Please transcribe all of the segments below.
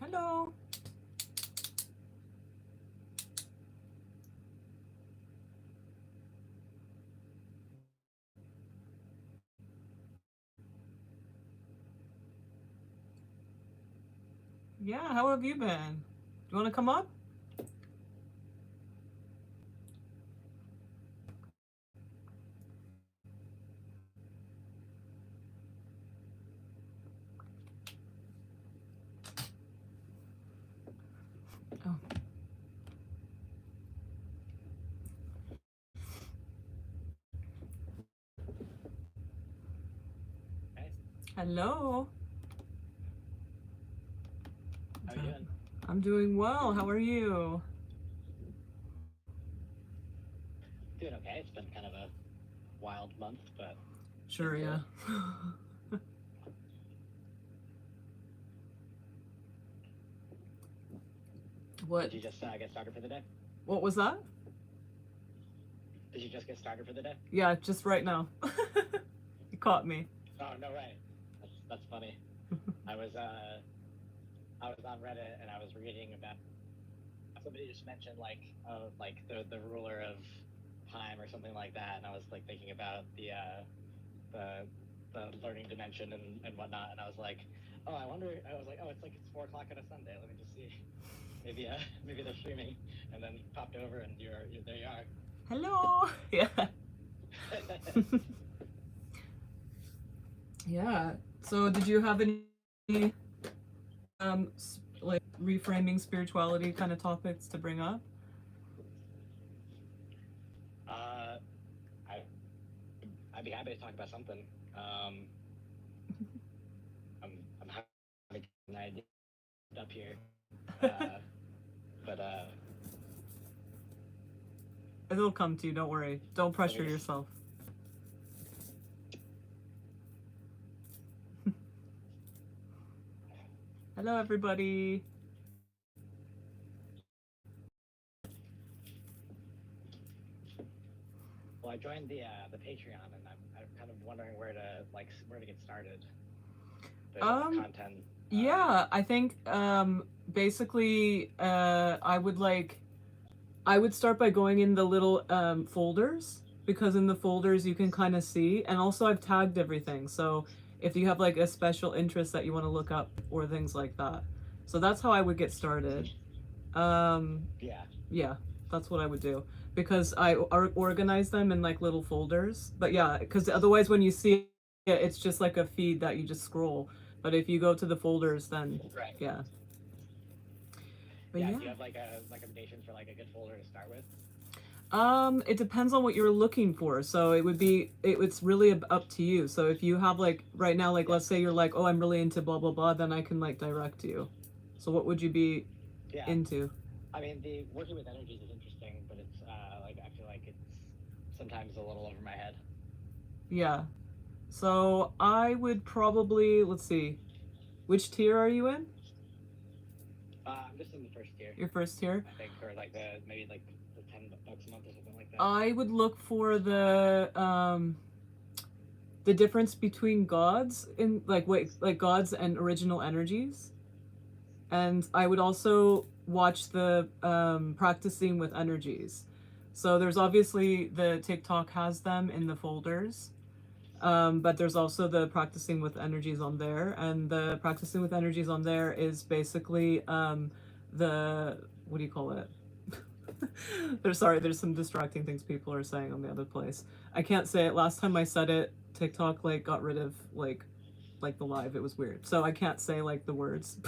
Hello. Yeah, how have you been? Do you want to come up? Oh. Hello. How are you doing? I'm doing well. How are you? Doing okay. It's been kind of a wild month, but Sure, yeah. What? Did you just get started for the day? What was that? Did you just get started for the day? Yeah, just right now. You caught me. Oh, no way. That's funny. I was on Reddit and I was reading about somebody just mentioned like the ruler of time or something like that, and I was like thinking about the learning dimension and whatnot, and I was like, oh, I wonder. I was like, oh, it's 4 o'clock on a Sunday. Let me just see. Maybe they're streaming, and then popped over and you're there. You are. Hello. Yeah. Yeah. So, did you have any like reframing spirituality kind of topics to bring up? I'd be happy to talk about something. I'm having an idea up here, but It'll come to you. Don't worry. Don't pressure yourself. Hello, everybody. Well, I joined the Patreon, and I'm kind of wondering where to get started. There's content. Yeah, I think basically I would start by going in the little folders, because in the folders you can kind of see, and also I've tagged everything. So if you have like a special interest that you want to look up or things like that. So that's how I would get started. Yeah, that's what I would do, because I organize them in like little folders. But yeah, because otherwise when you see it, it's just like a feed that you just scroll. But if you go to the folders, then Right. Yeah. But yeah. Do you have like a recommendation for like a good folder to start with? It depends on what you're looking for. So it's really up to you. So if you have like right now, like let's say you're like, oh, I'm really into blah blah blah, then I can like direct you. So what would you be into? I mean, the working with energies is interesting, but it's like I feel like it's sometimes a little over my head. Yeah. So I would probably, let's see, which tier are you in? I'm just in the first tier. Your first tier. I think, or like maybe like the $10 a month or something like that. I would look for the difference between gods in like gods and original energies, and I would also watch the practicing with energies. So there's obviously the TikTok has them in the folders, but there's also the practicing with energies on there, and the practicing with energies on there is basically the what do you call it? There's some distracting things people are saying on the other place. I can't say it. Last time I said it, TikTok like got rid of like the live. It was weird, so I can't say like the words.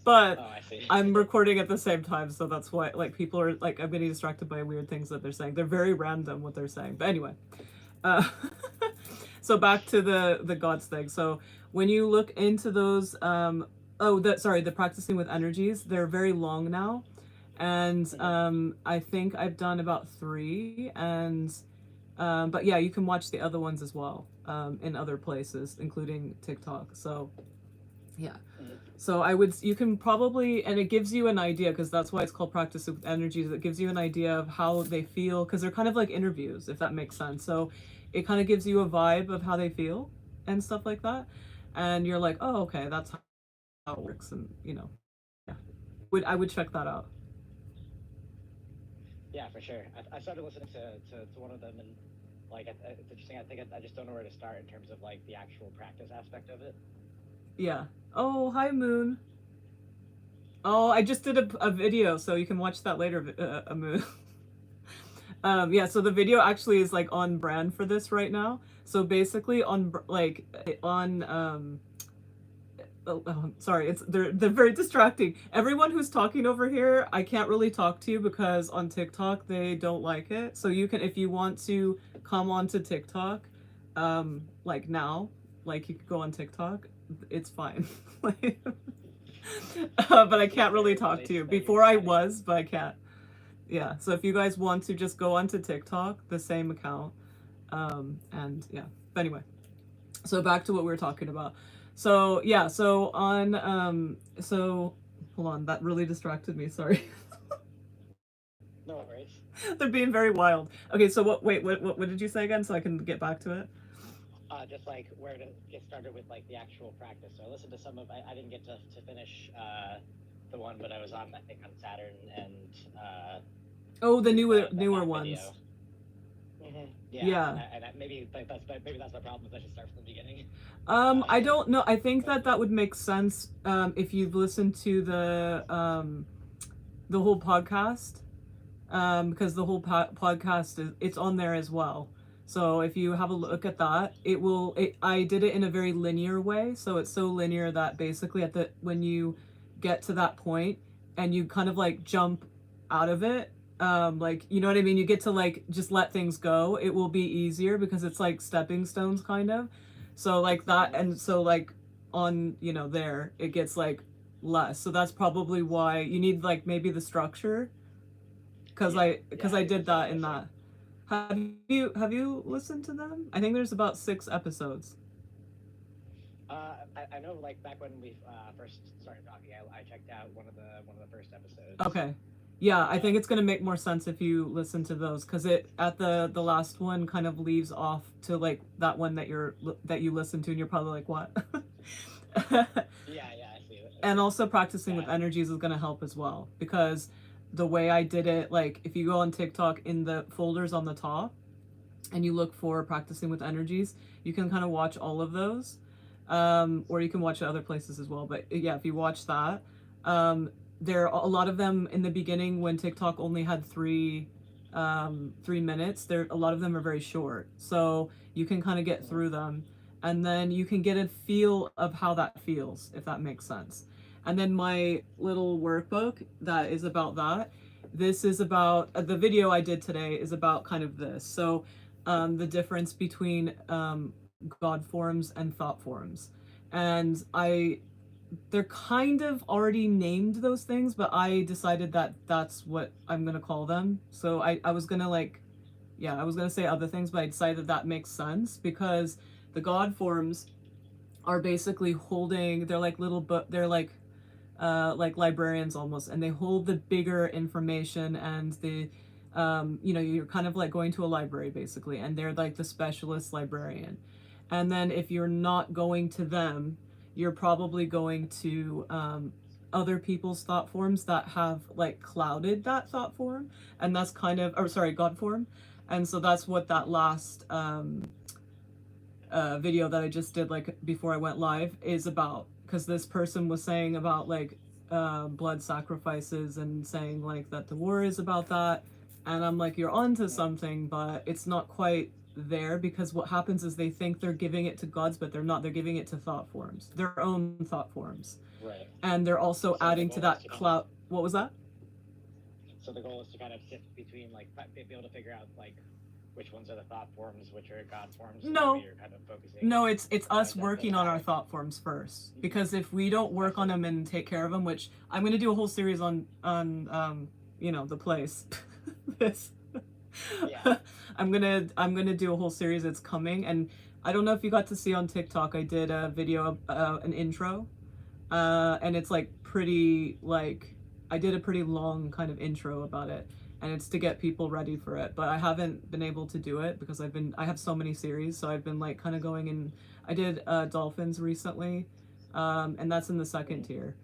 But I see. I'm recording at the same time, so that's why like people are like I'm getting distracted by weird things that they're saying. They're very random what they're saying. But anyway, uh, so back to the gods thing. So when you look into those, the practicing with energies, they're very long now, and I think I've done about three, and but yeah, you can watch the other ones as well in other places, including TikTok. So yeah. So you can probably, and it gives you an idea, because that's why it's called practice with energies. It gives you an idea of how they feel, because they're kind of like interviews, if that makes sense. So it kind of gives you a vibe of how they feel and stuff like that. And you're like, oh, okay, that's how it works. And, yeah, I would check that out. Yeah, for sure. I started listening to one of them, and like it's interesting. I think I just don't know where to start in terms of like the actual practice aspect of it. Yeah. Oh, hi, Moon. Oh, I just did a video, so you can watch that later, Moon. Yeah, so the video actually is like on brand for this right now. So basically sorry, they're very distracting. Everyone who's talking over here, I can't really talk to you because on TikTok they don't like it. So you can, if you want to come onto TikTok, like now, like you could go on TikTok, it's fine. But I can't really talk to you. Before I was, but I can't. Yeah, so if you guys want to just go onto TikTok, the same account, and yeah. But anyway, so back to what we were talking about. So yeah, so so hold on, that really distracted me. Sorry. No worries. They're being very wild. Okay, so what did you say again, so I can get back to it? Just like where to get started with like the actual practice. So I listened to some of. I didn't get to finish the one, but I was on I think on Saturn and. Oh, the newer ones. Yeah. And maybe that's my problem. Is I should start from the beginning. I don't know. I think that would make sense if you've listened to the whole podcast, because the whole podcast it's on there as well. So if you have a look at that, I did it in a very linear way. So it's so linear that basically when you get to that point and you kind of like jump out of it, like, you know what I mean? You get to like just let things go. It will be easier because it's like stepping stones kind of. So like that, and so like on, there, it gets like less. So that's probably why you need like maybe the structure. I did that in that. Have you listened to them? I think there's about 6 episodes. I know, like back when we first started talking, I checked out one of the first episodes. Okay, yeah, I think it's gonna make more sense if you listen to those, because it at the last one kind of leaves off to like that one that you listen to, and you're probably like, what? Yeah, I see it. And also practicing with energies is gonna help as well, because the way I did it, like if you go on TikTok in the folders on the top and you look for practicing with energies, you can kind of watch all of those, or you can watch it other places as well. But yeah, if you watch that, there are a lot of them in the beginning when TikTok only had 3 minutes. There, a lot of them are very short, so you can kind of get through them, and then you can get a feel of how that feels, if that makes sense. And then my little workbook that is about that. This is about the video I did today is about kind of this. So the difference between God forms and thought forms. And they're kind of already named those things, but I decided that that's what I'm going to call them. So I was going to I was going to say other things, but I decided that makes sense, because the God forms are basically they're like like librarians almost, and they hold the bigger information and the you know, you're kind of like going to a library basically, and they're like the specialist librarian. And then if you're not going to them, you're probably going to other people's thought forms that have like clouded that thought form, and that's kind of, or sorry, God form. And so that's what that last video that I just did like before I went live is about, because this person was saying about like blood sacrifices and saying like that the war is about that, and I'm like, you're onto something, but it's not quite there, because what happens is they think they're giving it to gods, but they're not. They're giving it to thought forms, their own thought forms, Right. and they're also So the adding to goal is that to kind cloud. What was that? so the goal is to kind of sift between, like, be able to figure out like which ones are the thought forms, which are God forms. No, You're kind of focusing. no, it's us That's working on our thought forms first, because if we don't work on them and take care of them, which I'm going to do a whole series on you know, the place. This Yeah. I'm gonna do a whole series. It's coming, and I don't know if you got to see on TikTok. I did a video, an intro, and it's like pretty like, I did a pretty long kind of intro about it, and it's to get people ready for it. But I haven't been able to do it because I have so many series, so I've been like kind of going in. I did dolphins recently, and that's in the second tier.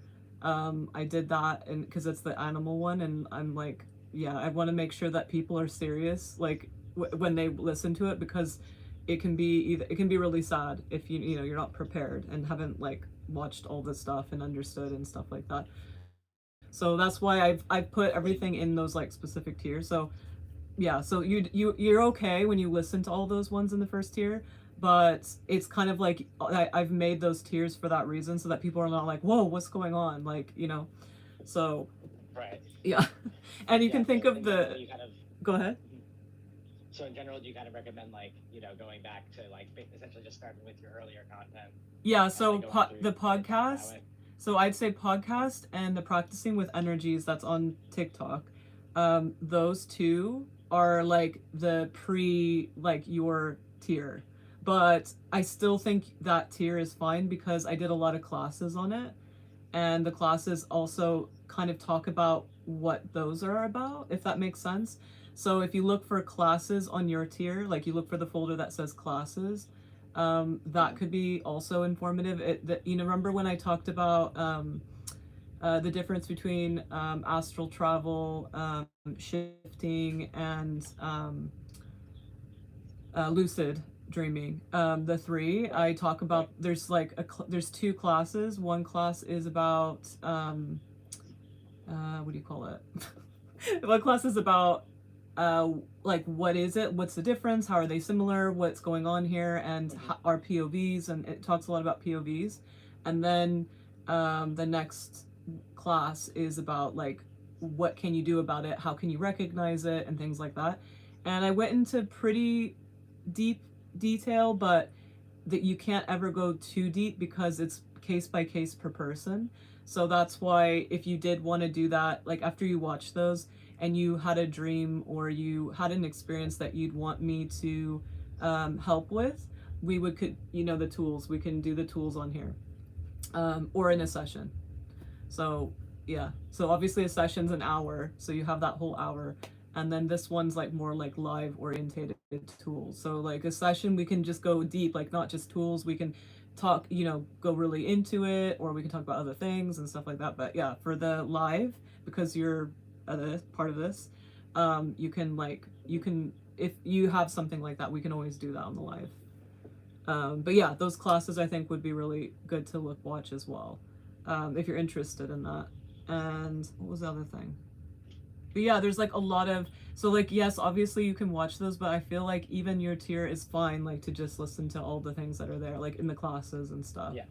I did that, and because it's the animal one, and I'm like, yeah, I want to make sure that people are serious, like when they listen to it, because it can be really sad if you know, you're not prepared and haven't like watched all this stuff and understood and stuff like that. So that's why I've put everything in those like specific tiers. So yeah, so you're okay when you listen to all those ones in the first tier, but it's kind of like I've made those tiers for that reason, so that people are not like, whoa, what's going on, like, you know. So Right. yeah. And you Yeah. can think So of in the, general, you kind of. go ahead. So in general, do you kind of recommend, like, going back to, like, essentially just starting with your earlier content Yeah, and so then going through the it that podcast, way? so I'd say podcast and the practicing with energies that's on TikTok. Those two are like the pre, like your tier. But I still think that tier is fine because I did a lot of classes on it, and the classes also kind of talk about what those are about, if that makes sense. So if you look for classes on your tier, like you look for the folder that says classes, that could be also informative. You know, remember when I talked about the difference between astral travel, shifting, and lucid dreaming, the three Right. I talk about. Right. There's like there's two classes. One class is about what do you call it? One class is about like, what is it, what's the difference, how are they similar, what's going on here, and our POVs, and it talks a lot about POVs. And then the next class is about like, what can you do about it, how can you recognize it, and things like that. And I went into pretty deep detail, but that you can't ever go too deep because it's case by case per person. So that's why if you did want to do that, like after you watch those and you had a dream or you had an experience that you'd want me to help with, we would could, you know, the tools, we can do the tools on here, or in a session. So yeah, so obviously a session's an hour, so you have that whole hour, and then this one's like more like live orientated tools. So like a session, we can just go deep, like not just tools. We can talk, you know, go really into it, or we can talk about other things and stuff like that. But yeah, for the live, because you're a part of this, you can like, you can, if you have something like that, we can always do that on the live. But yeah, those classes I think would be really good to watch as well, if you're interested in that. And what was the other thing? But yeah, there's like a lot of, so like, yes, obviously you can watch those, but I feel like even your tier is fine, like to just listen to all the things that are there, like in the classes and stuff. Yeah.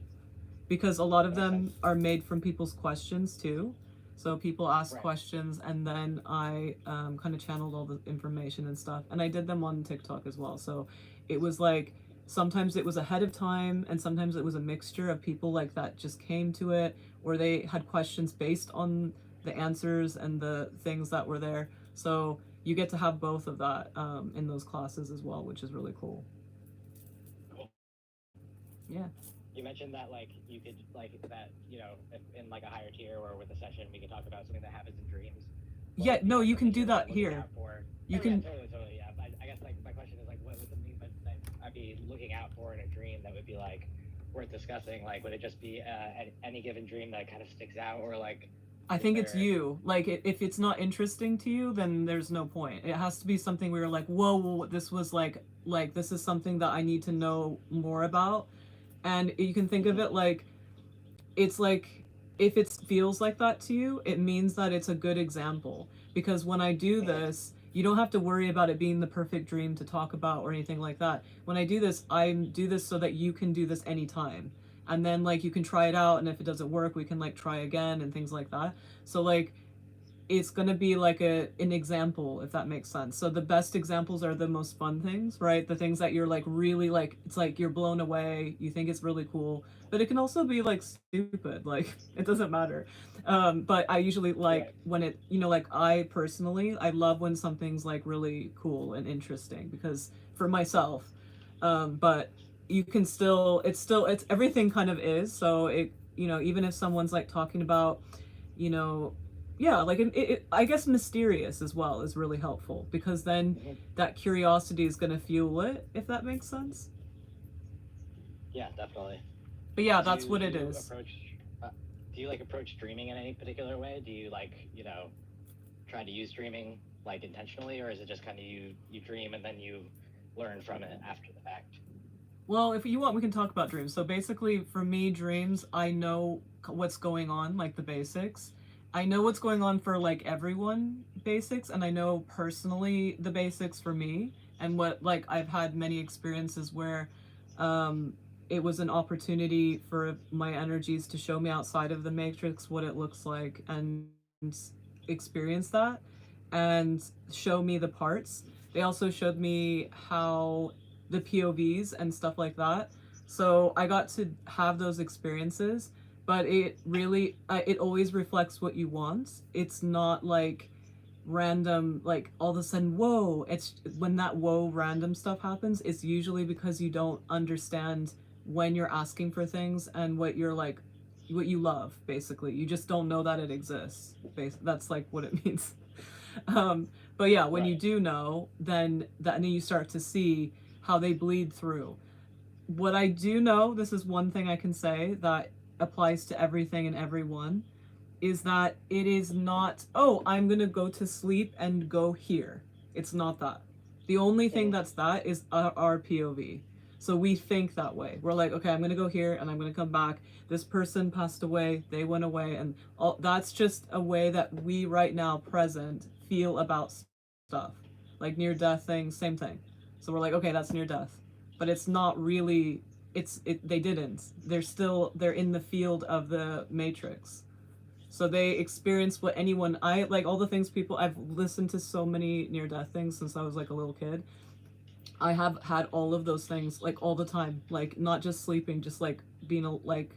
Because a lot of That makes them sense. are made from people's questions too. So people ask Right. questions, and then I kind of channeled all the information and stuff, and I did them on TikTok as well. So it was like, sometimes it was ahead of time, and sometimes it was a mixture of people like that just came to it, or they had questions based on the answers and the things that were there. So you get to have both of that in those classes as well, which is really cool. Cool. Yeah. you mentioned that like you could like that if in like a higher tier or with a session we could talk about something that happens in dreams. What Yeah, would be no, like you something can do you're kind that of looking here. out for? You Oh yeah, can. totally, yeah. I guess like my question is like what would something that I'd be looking out for in a dream that would be like worth discussing? Like would it just be any given dream that kind of sticks out, or like I is think it's there? you. Like, if it's not interesting to you, then there's no point. It has to be something where you're like, whoa, this was like this is something that I need to know more about. And you can think of Mhm. it like it's like if it feels like that to you, it means that it's a good example. Because when I do Mhm. this, you don't have to worry about it being the perfect dream to talk about or anything like that. When I do this, I do this so that you can do this anytime. And then like you can try it out, and if it doesn't work, we can like try again and things like that. So like it's going to be like an example, if that makes sense. So the best examples are the most fun things, right? The things that you're like really like, it's like you're blown away, you think it's really cool, but it can also be like stupid, like it doesn't matter. But I usually like Right. when it, like I personally, I love when something's like really cool and interesting because for myself. But you can still, it's everything kind of is. So it, even if someone's like talking about, you know, yeah, like I guess mysterious as well is really helpful because then Mhm. that curiosity is going to fuel it, if that makes sense. Yeah, definitely. But yeah, Do that's you what do it you is. approach uh, do you like approach dreaming in any particular way? Do you like try to use dreaming like intentionally, or is it just kind of you dream and then you learn from it after the fact? Well, if you want, we can talk about dreams. So basically, for me, dreams, I know what's going on, like the basics. I know what's going on for like everyone, basics, and I know personally the basics for me. And what, like, I've had many experiences where um, it was an opportunity for my energies to show me outside of the matrix what it looks like and experience that and show me the parts. They also showed me how the POVs and stuff like that. So I got to have those experiences, but it really, it always reflects what you want. It's not like random, like all of a sudden, whoa. It's when that whoa random stuff happens, it's usually because you don't understand when you're asking for things and what you're like, what you love, basically. You just don't know that it exists. That's like what it means. um, but yeah, when you Right. do know, then you start to see how they bleed through. What I do know, this is one thing I can say that applies to everything and everyone, is that it is not, oh, I'm going to go to sleep and go here. It's not that. The only thing Mhm. that's that is our POV. So we think that way. We're like, okay, I'm going to go here and I'm going to come back. This person passed away, they went away, and all that's just a way that we right now present feel about stuff. Like near death things, same thing. So we're like, okay, that's near death. But it's not really, they didn't. They're in the field of the matrix. So they experience what anyone, I like all the things people, I've listened to so many near death things since I was like a little kid. I have had all of those things like all the time, like not just sleeping, just like being like,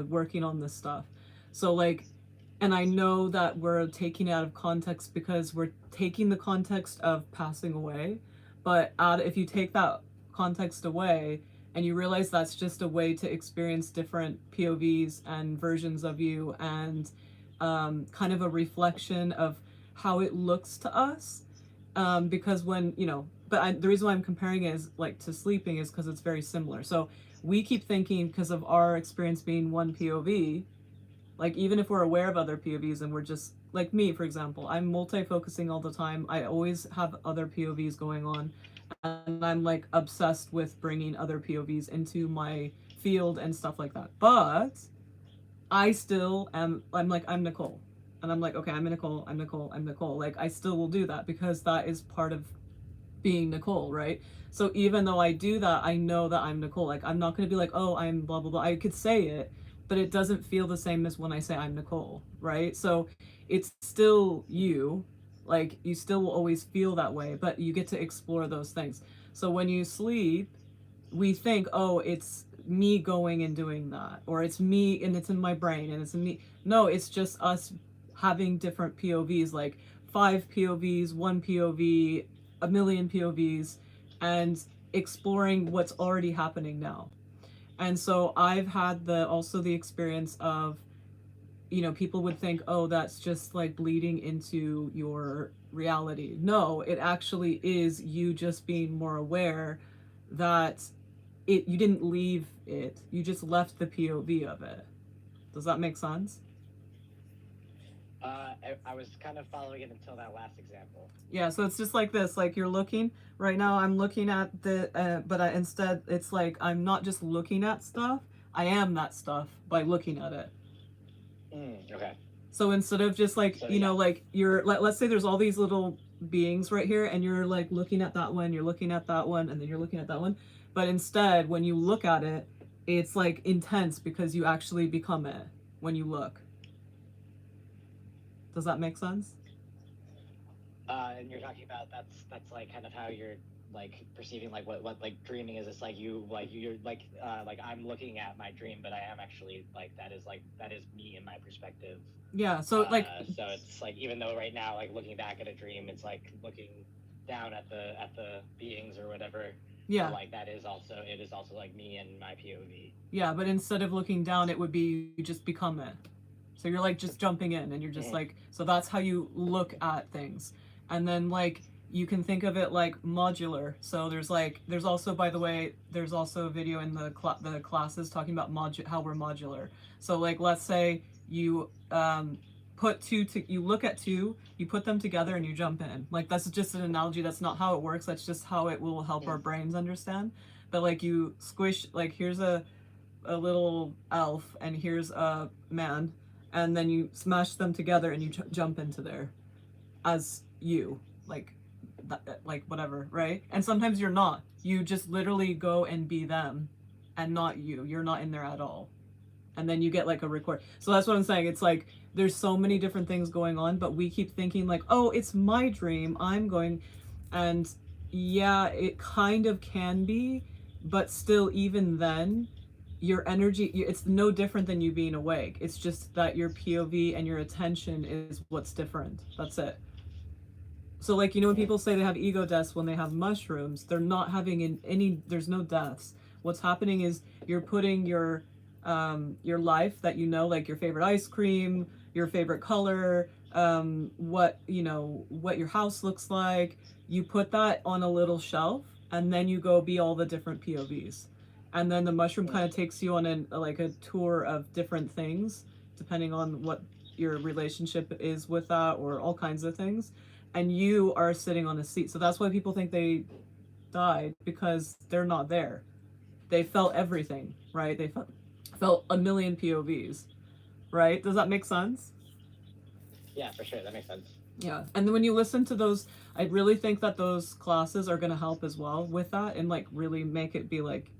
working on this stuff. So like, and I know that we're taking it out of context because we're taking the context of passing away, but if you take that context away and you realize that's just a way to experience different POVs and versions of you and kind of a reflection of how it looks to us, because when but the reason why I'm comparing it is like to sleeping is because it's very similar. So we keep thinking because of our experience being one POV, like even if we're aware of other POVs and we're just like me, for example, I'm multi-focusing all the time. I always have other POVs going on, and I'm like obsessed with bringing other POVs into my field and stuff like that. But I still am. I'm like I'm Nicole, and I'm like okay, I'm Nicole. I'm Nicole. I'm Nicole. Like I still will do that because that is part of being Nicole, right? So even though I do that, I know that I'm Nicole. Like I'm not going to be like, oh, I'm blah blah blah. I could say it, but it doesn't feel the same as when I say I'm Nicole, right? So it's still you. Like you still will always feel that way, but you get to explore those things. So when you sleep, we think, oh, it's me going and doing that, or it's me and it's in my brain and it's in me. No, it's just us having different POVs, like five POVs, one POV, a million POVs, and exploring what's already happening now. And so I've had the experience of, people would think, oh, that's just like bleeding into your reality. No, it actually is you just being more aware that you didn't leave it. You just left the POV of it. Does that make sense? I was kind of following it until that last example. Yeah, so it's just like this. Like you're looking right now. I'm looking at but instead it's like I'm not just looking at stuff. I am that stuff by looking at it. Okay. So instead of just like, So yeah. like let's say there's all these little beings right here and you're like looking at that one, you're looking at that one, and then you're looking at that one. But instead, when you look at it, it's like intense because you actually become it when you look. Does that make sense? And you're talking about that's like kind of how you're like perceiving like what like dreaming is. It's like you're like I'm looking at my dream, but I am actually like that is me in my perspective. Yeah. So so it's like even though right now like looking back at a dream, it's like looking down at the beings or whatever. Yeah. So, like it is also like me and my POV. Yeah, but instead of looking down, it would be you just become it. So you're like just jumping in and you're just like, so that's how you look at things. And then like you can think of it like modular. So there's also, by the way, there's also a video in the classes talking about how we're modular. So like let's say you put you look at two, you put them together and you jump in. Like that's just an analogy. That's not how it works. That's just how it will help our brains understand. But like you squish, like here's a little elf and here's a man, and then you smash them together and you jump into there as you, like like whatever, right? And sometimes you're not, you just literally go and be them and not you're not in there at all, and then you get like a record. So that's what I'm saying. It's like there's so many different things going on, but we keep thinking like, oh, it's my dream, I'm going. And yeah, it kind of can be, but still, even then, your energy, it's no different than you being awake. It's just that your POV and your attention is what's different. That's it. So like, when people say they have ego deaths when they have mushrooms, they're not having there's no deaths. What's happening is you're putting your life that like your favorite ice cream, your favorite color, what your house looks like, you put that on a little shelf and then you go be all the different POVs. And then the mushroom kind of takes you on a tour of different things depending on what your relationship is with that, or all kinds of things. And you are sitting on a seat. So that's why people think they died, because they're not there. They felt everything, right? They felt a million POVs, right? Does that make sense? Yeah, for sure. That makes sense. Yeah. And then when you listen to those, I really think that those classes are going to help as well with that, and like really make it be like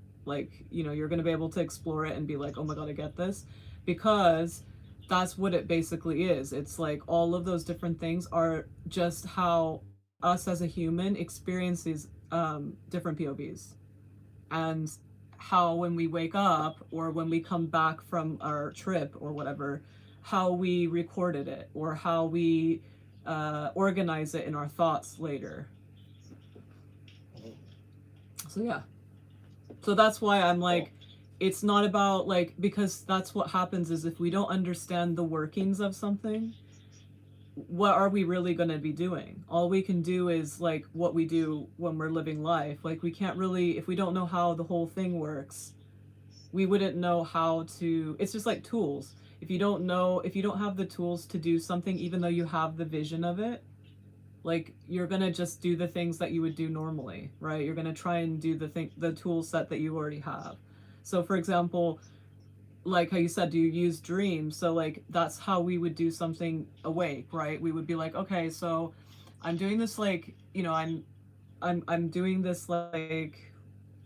you're going to be able to explore it and be like, oh my God, I get this. Because that's what it basically is. It's like all of those different things are just how us as a human experiences different POVs. And how when we wake up or when we come back from our trip or whatever, how we recorded it or how we organize it in our thoughts later. So yeah. So that's why I'm like, it's not about like, because that's what happens is if we don't understand the workings of something, what are we really going to be doing? All we can do is like what we do when we're living life. Like we can't really, if we don't know how the whole thing works, we wouldn't know how to, it's just like tools. If you don't have the tools to do something, even though you have the vision of it, like you're going to just do the things that you would do normally, right? You're going to try and do the tool set that you already have. So for example, like how you said, do you use dreams? So like that's how we would do something awake, right? We would be like, okay, so I'm doing this, like, I'm doing this, like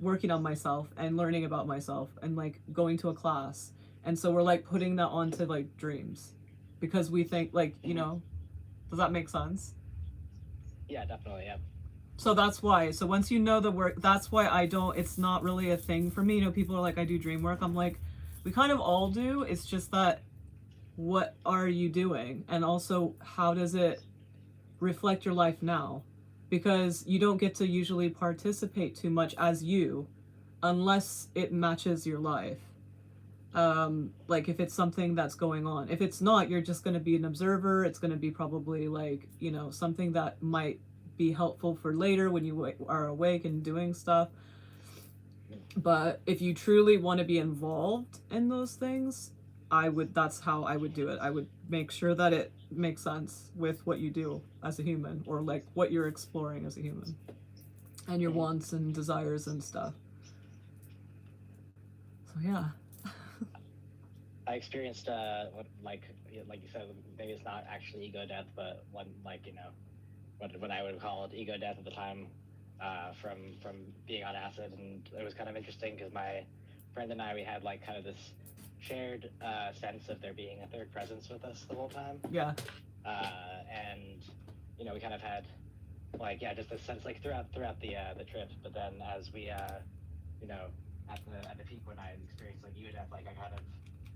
working on myself and learning about myself and like going to a class. And so we're like putting that onto like dreams because we think like, does that make sense? Yeah, definitely. Yeah. So that's why. So once you know the work, that's why it's not really a thing for me. People are like, I do dream work. I'm like, we kind of all do. It's just that, what are you doing? And also, how does it reflect your life now? Because you don't get to usually participate too much as you. unless it matches your life. Like if it's something that's going on. If it's not, you're just going to be an observer. It's going to be probably like, you know, something that might be helpful for later when you are awake and doing stuff. But if you truly want to be involved in those things, that's how I would do it. I would make sure that it makes sense with what you do as a human, or like what you're exploring as a human, and your wants and desires and stuff. So yeah. I experienced what like you said, maybe it's not actually ego death, but one, like, you know, what I would call it ego death at the time, from being on acid. And it was kind of interesting because my friend and I, we had like kind of this shared sense of there being a third presence with us the whole time. Yeah. And you know, we kind of had like, yeah, just a sense like throughout the trip. But then as we you know, at the peak when I experienced like ego death, like I kind of,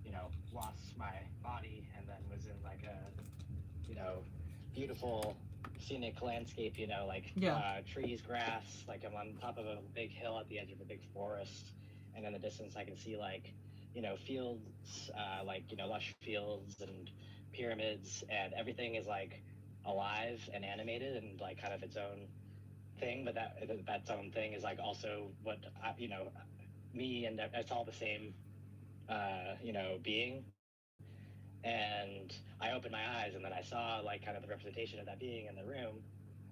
you know, lost my body and then was in like a, you know, beautiful scenic landscape, you know, like trees, grass, like I'm on top of a big hill at the edge of a big forest, and in the distance I can see like, you know, fields, like, you know, lush fields and pyramids, and everything is like alive and animated and like kind of its own thing. But that's own thing is like also what you know, me, and it's all the same you know, being. And I opened my eyes and then I saw like kind of the representation of that being in the room,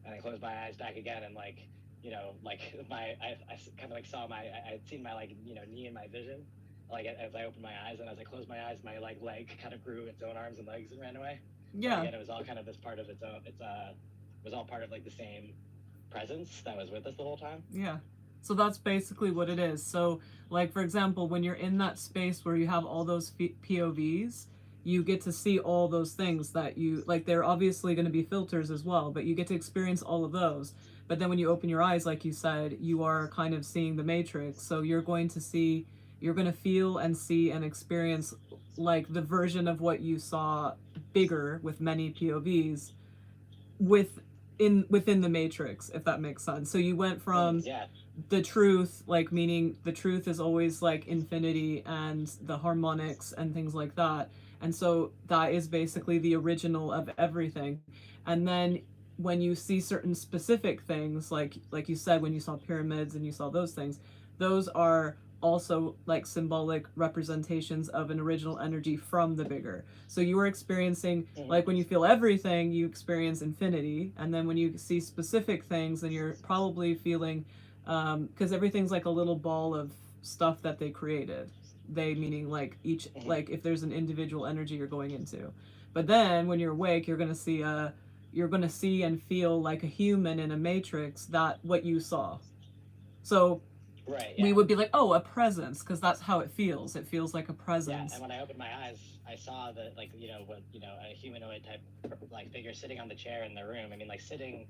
and I closed my eyes back again, and like, you know, like I kind of like saw I had seen my like, you know, knee in my vision, like as I opened my eyes, and as I closed my eyes, my like leg kind of grew its own arms and legs and ran away. Yeah. But again, it was all kind of this part of its own. It was all part of like the same presence that was with us the whole time. Yeah. So that's basically what it is. So, like, for example, when you're in that space where you have all those POVs, you get to see all those things that you like. They're obviously going to be filters as well, but you get to experience all of those. But then when you open your eyes, like you said, you are kind of seeing the matrix. So you're going to see, you're going to feel and see and experience like the version of what you saw bigger with many POVs within the matrix, if that makes sense. So you went from the truth, like meaning the truth is always like infinity and the harmonics and things like that, and so that is basically the original of everything. And then when you see certain specific things, like you said, when you saw pyramids and you saw those things, those are also like symbolic representations of an original energy from the bigger. So you were experiencing, like when you feel everything, you experience infinity, and then when you see specific things, then you're probably feeling, because everything's like a little ball of stuff that they created. They meaning like each, like if there's an individual energy you're going into. But then when you're awake, you're gonna see and feel like a human in a matrix, that what you saw. So we would be like, oh, a presence, because that's how it feels. It feels like a presence. Yeah, and when I opened my eyes, I saw that, like, you know, what, you know, a humanoid type like figure sitting on the chair in the room. I mean, like sitting,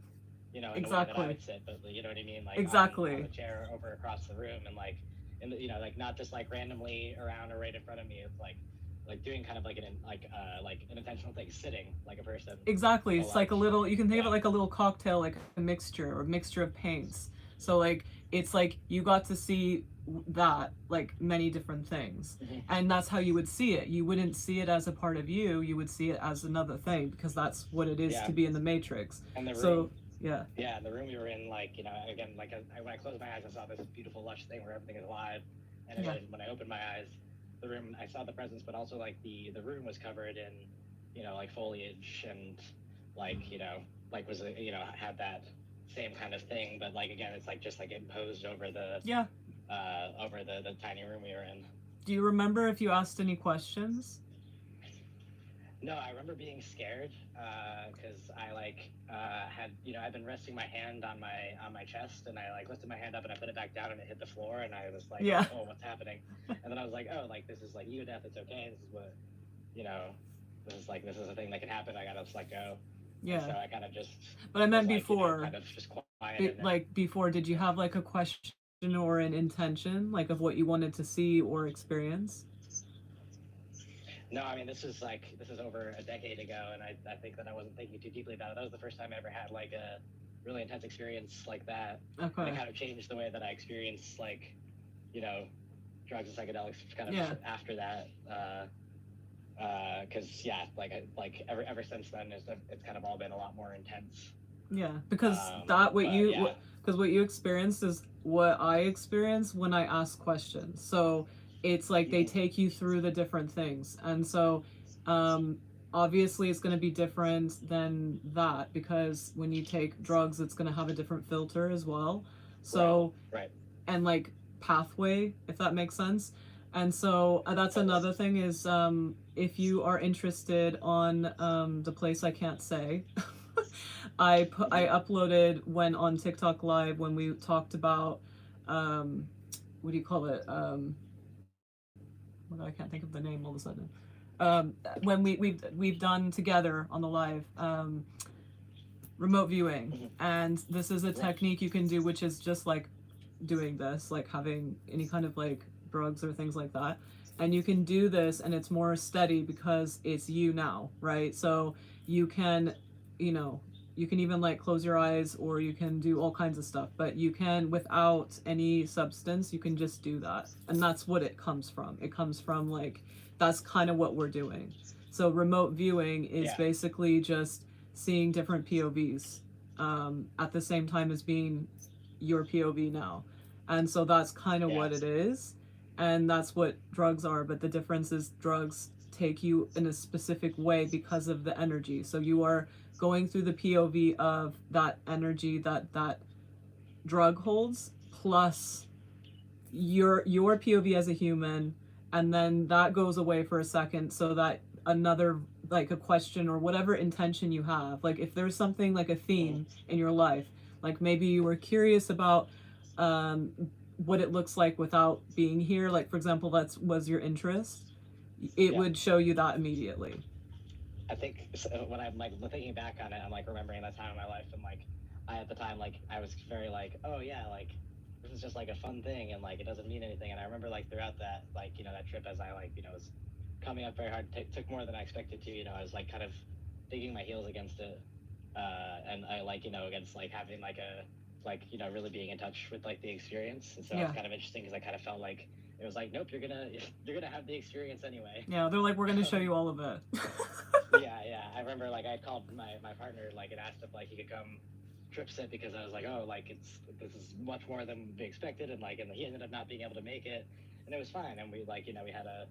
you know, in the way that I would sit, but you know what I mean, like on the chair over across the room, and like, in the, you know, like not just like randomly around or right in front of me. It's like doing kind of like an intentional thing, sitting like a person. Exactly. It's like a little, you can think of it like a little cocktail, like a mixture or mixture of paints. So like it's like you got to see that, like many different things, and that's how you would see it. You wouldn't see it as a part of you, you would see it as another thing, because that's what it is to be in the matrix. And the room, so yeah, the room we were in, like, you know, again, like when I closed my eyes, I saw this beautiful lush thing where everything is alive, and then when I opened my eyes, the room, I saw the presence, but also like the room was covered in, you know, like foliage, and like, you know, like was, you know, had that same kind of thing, but like again, it's like just like imposed over the over the tiny room we were in. Do you remember if you asked any questions? No, I remember being scared because I like had, you know, I've been resting my hand on my chest, and I like lifted my hand up and I put it back down and it hit the floor, and I was like, oh, what's happening? And then I was like, oh, like this is like ego death. It's okay. This is what, you know, this is a thing that can happen. I gotta just let go. Yeah. And so I kind of just. But I meant like, before. You know, kind of just quiet. Like before, did you have like a question or an intention, like of what you wanted to see or experience? No, I mean, this is over a decade ago, and I think that I wasn't thinking too deeply about it. That was the first time I ever had like a really intense experience like that. Okay. And it kind of changed the way that I experienced, like, you know, drugs and psychedelics kind of Yeah. after that. Because yeah, like ever since then, it's kind of all been a lot more intense. Yeah, because Yeah. because what you experienced is what I experience when I ask questions. So it's like they Mm-hmm. take you through the different things, and so um, obviously it's going to be different than that because when you take drugs, it's going to have a different filter as well. Right. So Right. and like pathway, if that makes sense. And so that's Totally. another thing is if you are interested on the place I can't say, I Mm-hmm. uploaded when on TikTok Live when we talked about what do you call it? Well, I can't think of the name all of a sudden. When we've done together on the live remote viewing, Mm-hmm. and this is a Right. technique you can do, which is just like doing this, like having any kind of like drugs or things like that. And you can do this and it's more steady because it's you now, right? So you can, you know, you can even like close your eyes or you can do all kinds of stuff, but you can, without any substance, you can just do that. And that's what it comes from. It comes from like, that's kind of what we're doing. So remote viewing is Yeah. basically just seeing different POVs at the same time as being your POV now. And so that's kind of Yeah. what it is. And that's what drugs are. But the difference is drugs take you in a specific way because of the energy. So you are going through the POV of that energy that drug holds plus your POV as a human, and then that goes away for a second so that another, like a question or whatever intention you have, like if there's something like a Mm-hmm. theme in your life, like maybe you were curious about um, what it looks like without being here, like for example that was your interest, it Yeah. would show you that immediately. I think so when I'm like thinking back on it, I'm like remembering that time in my life, and like I at the time like I was very like, oh yeah, like this is just like a fun thing, and like it doesn't mean anything. And I remember like throughout that like that trip, as I like was coming up very hard, took more than I expected to. I was like kind of digging my heels against it, and I like against like having like a like really being in touch with like the experience. And so Yeah. it's kind of interesting because I kind of felt like it was like, nope, you're gonna have the experience anyway. Yeah, they're like, we're going to show you all of it. Yeah. I remember like I called my partner like and asked if like he could come trip sit because I was like, oh, like this is much more than we expected, and like and he ended up not being able to make it, and it was fine. And we like we had a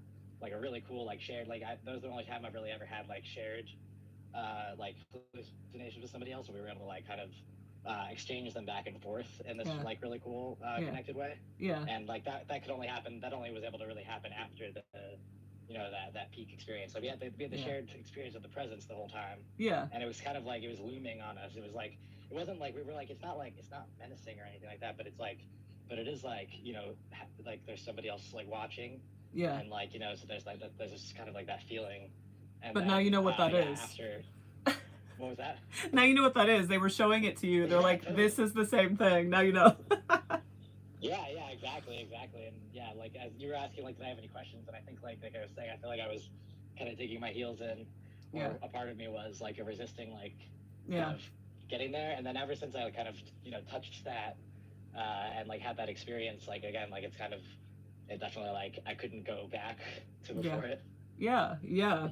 really cool like shared that was the only time I've really ever had like shared like hallucinations with somebody else, and we were able to like kind of exchange them back and forth in this Yeah. like really cool Yeah. connected way. Yeah. And like that could only happen, that only was able to really happen after the that peak experience. So we had the Yeah. shared experience of the presence the whole time, Yeah. and it was kind of like it was looming on us. It was like it wasn't like we were like it's not menacing or anything like that, but it's like but it is like like there's somebody else like watching, Yeah. and like so there's just kind of like that feeling. And But then now you know what that yeah, is. after what was that? Now you know what that is. They were showing it to you. They're Yeah, like, totally. this is the same thing. Now you know. Yeah, exactly. And yeah, like as you were asking, like, did I have any questions? And I think like I was saying, I feel like I was kind of digging my heels in, or Yeah. a part of me was like resisting, like, Yeah. kind of getting there. And then ever since I kind of touched that, and like had that experience, like again, like it's kind of it definitely like I couldn't go back to before it. Yeah.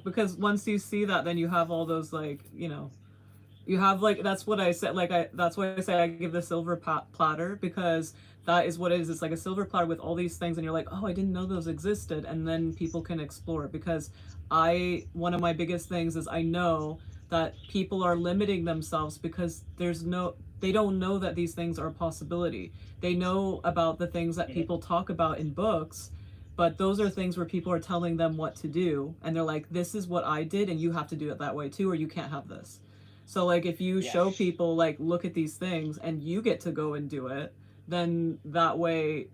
Because once you see that, then you have all those like, you have like, that's what I said. Like that's why I say I give the silver platter, because that is what it is. It's like a silver platter with all these things, and you're like, oh, I didn't know those existed, and then people can explore. Because one of my biggest things is I know that people are limiting themselves because they don't know that these things are a possibility. They know about the things that people talk about in books, but those are things where people are telling them what to do, and they're like, this is what I did, and you have to do it that way too, or you can't have this. So like if you show people like, look at these things and you get to go and do it, then that way,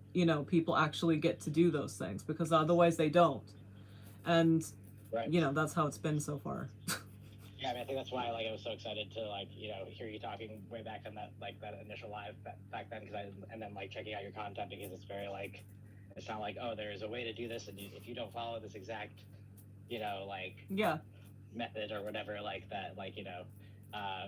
people actually get to do those things, because otherwise they don't. And Right. That's how it's been so far. Yeah, I mean, I think that's why like I was so excited to like hear you talking way back on that initial live back then, and then like checking out your content, because it's very like it's not like, oh, there's a way to do this, and if you don't follow this exact like Yeah. method or whatever like that, like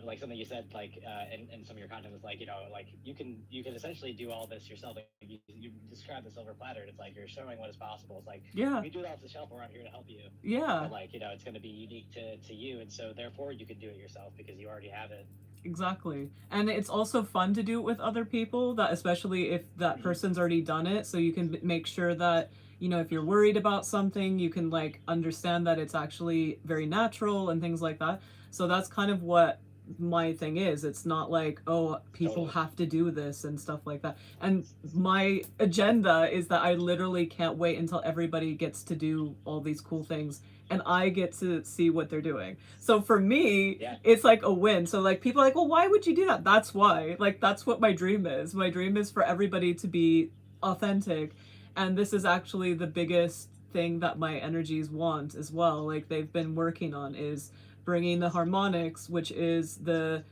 like something you said, like in some of your content was like, like you can essentially do all this yourself. Like you describe the silver platter, and it's like you're showing what is possible. It's like if Yeah. you do it off the shelf, I'm here to help you. Yeah. But like it's going to be unique to you, and so therefore you can do it yourself because you already have it. Exactly. And it's also fun to do it with other people, that especially if that Mm-hmm. person's already done it, so you can make sure that, if you're worried about something, you can like understand that it's actually very natural and things like that. So that's kind of what my thing is. It's not like, oh, people Totally. have to do this and stuff like that. And my agenda is that I literally can't wait until everybody gets to do all these cool things and I get to see what they're doing. So for me, Yeah. it's like a win. So like people are like, well, why would you do that? That's why. Like that's what my dream is. My dream is for everybody to be authentic. And this is actually the biggest thing that my energies want as well. Like they've been working on is bringing the harmonics, which is the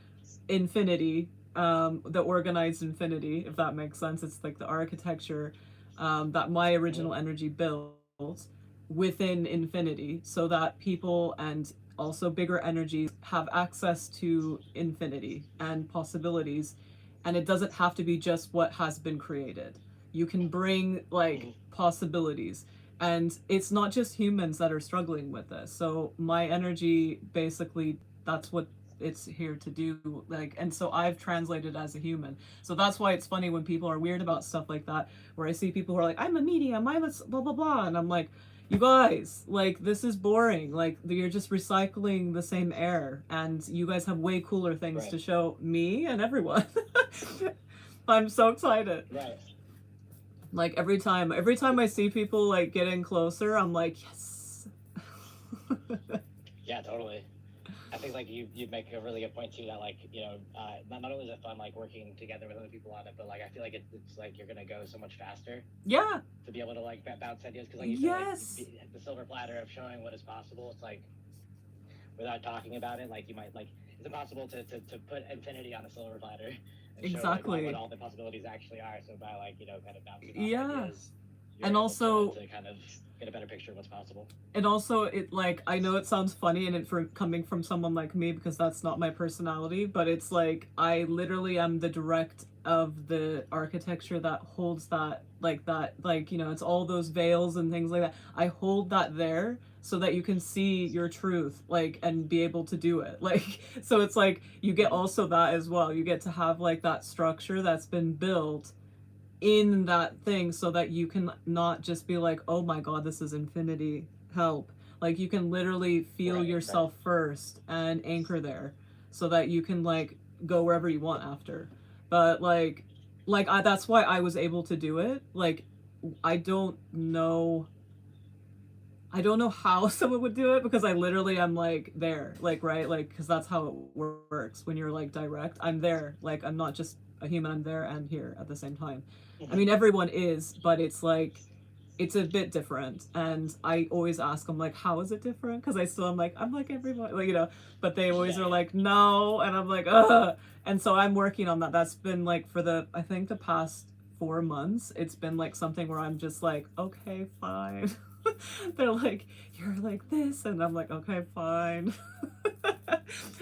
infinity, the organized infinity, if that makes sense. It's like the architecture that my Mm-hmm. original energy built within infinity so that people and also bigger energies have access to infinity and possibilities. And it doesn't have to be just what has been created. You can bring like Mm-hmm. possibilities. And it's not just humans that are struggling with this. So my energy basically, that's what it's here to do. Like, and so I've translated as a human. So that's why it's funny when people are weird about stuff like that, where I see people who are like, I'm a medium, I'm a blah blah blah, and I'm like, you guys, like this is boring. Like you're just recycling the same air, and you guys have way cooler things Right. to show me and everyone. I'm so excited. Right. Like every time I see people like getting closer, I'm like, yes. Yeah. Totally. I think like you make a really good point too that like not only is it fun like working together with other people on it, but like I feel like it's like you're gonna go so much faster Yeah. to be able to like bounce ideas because like you said like Yes. the silver platter of showing what is possible. It's like without talking about it, like you might like it's impossible to put infinity on a silver platter and show like what Exactly. all the possibilities actually are. So by like kind of bouncing off Yeah. ideas, you're And able also to kind of get a better picture of what's possible. it like I know it sounds funny and it for coming from someone like me because that's not my personality, but it's like I literally am the direct of the architecture that holds that like it's all those veils and things like that. I hold that there so that you can see your truth like and be able to do it. Like so it's like you get Mm-hmm. also that as well. You get to have like that structure that's been built in that thing so that you can not just be like, oh my god, this is infinity, help. Like you can literally feel Right. Right. yourself first and anchor there so that you can like go wherever you want after. But that's why I was able to do it. Like I don't know I don't know how someone would do it because I literally am like there, like right, like because that's how it works when you're like direct. I'm there, like I'm not just a human. I'm there and here at the same time. I Mm-hmm. mean, everyone is, but it's like it's a bit different. And I always ask them like, how is it different? Because I still am like I'm like everyone, like but they always Yeah. are Yeah. like no, and I'm like ugh. And so I'm working on that. That's been like for the I think the past 4 months. It's been like something where I'm just like okay, fine. They're like, you're like this, and I'm like, okay, fine.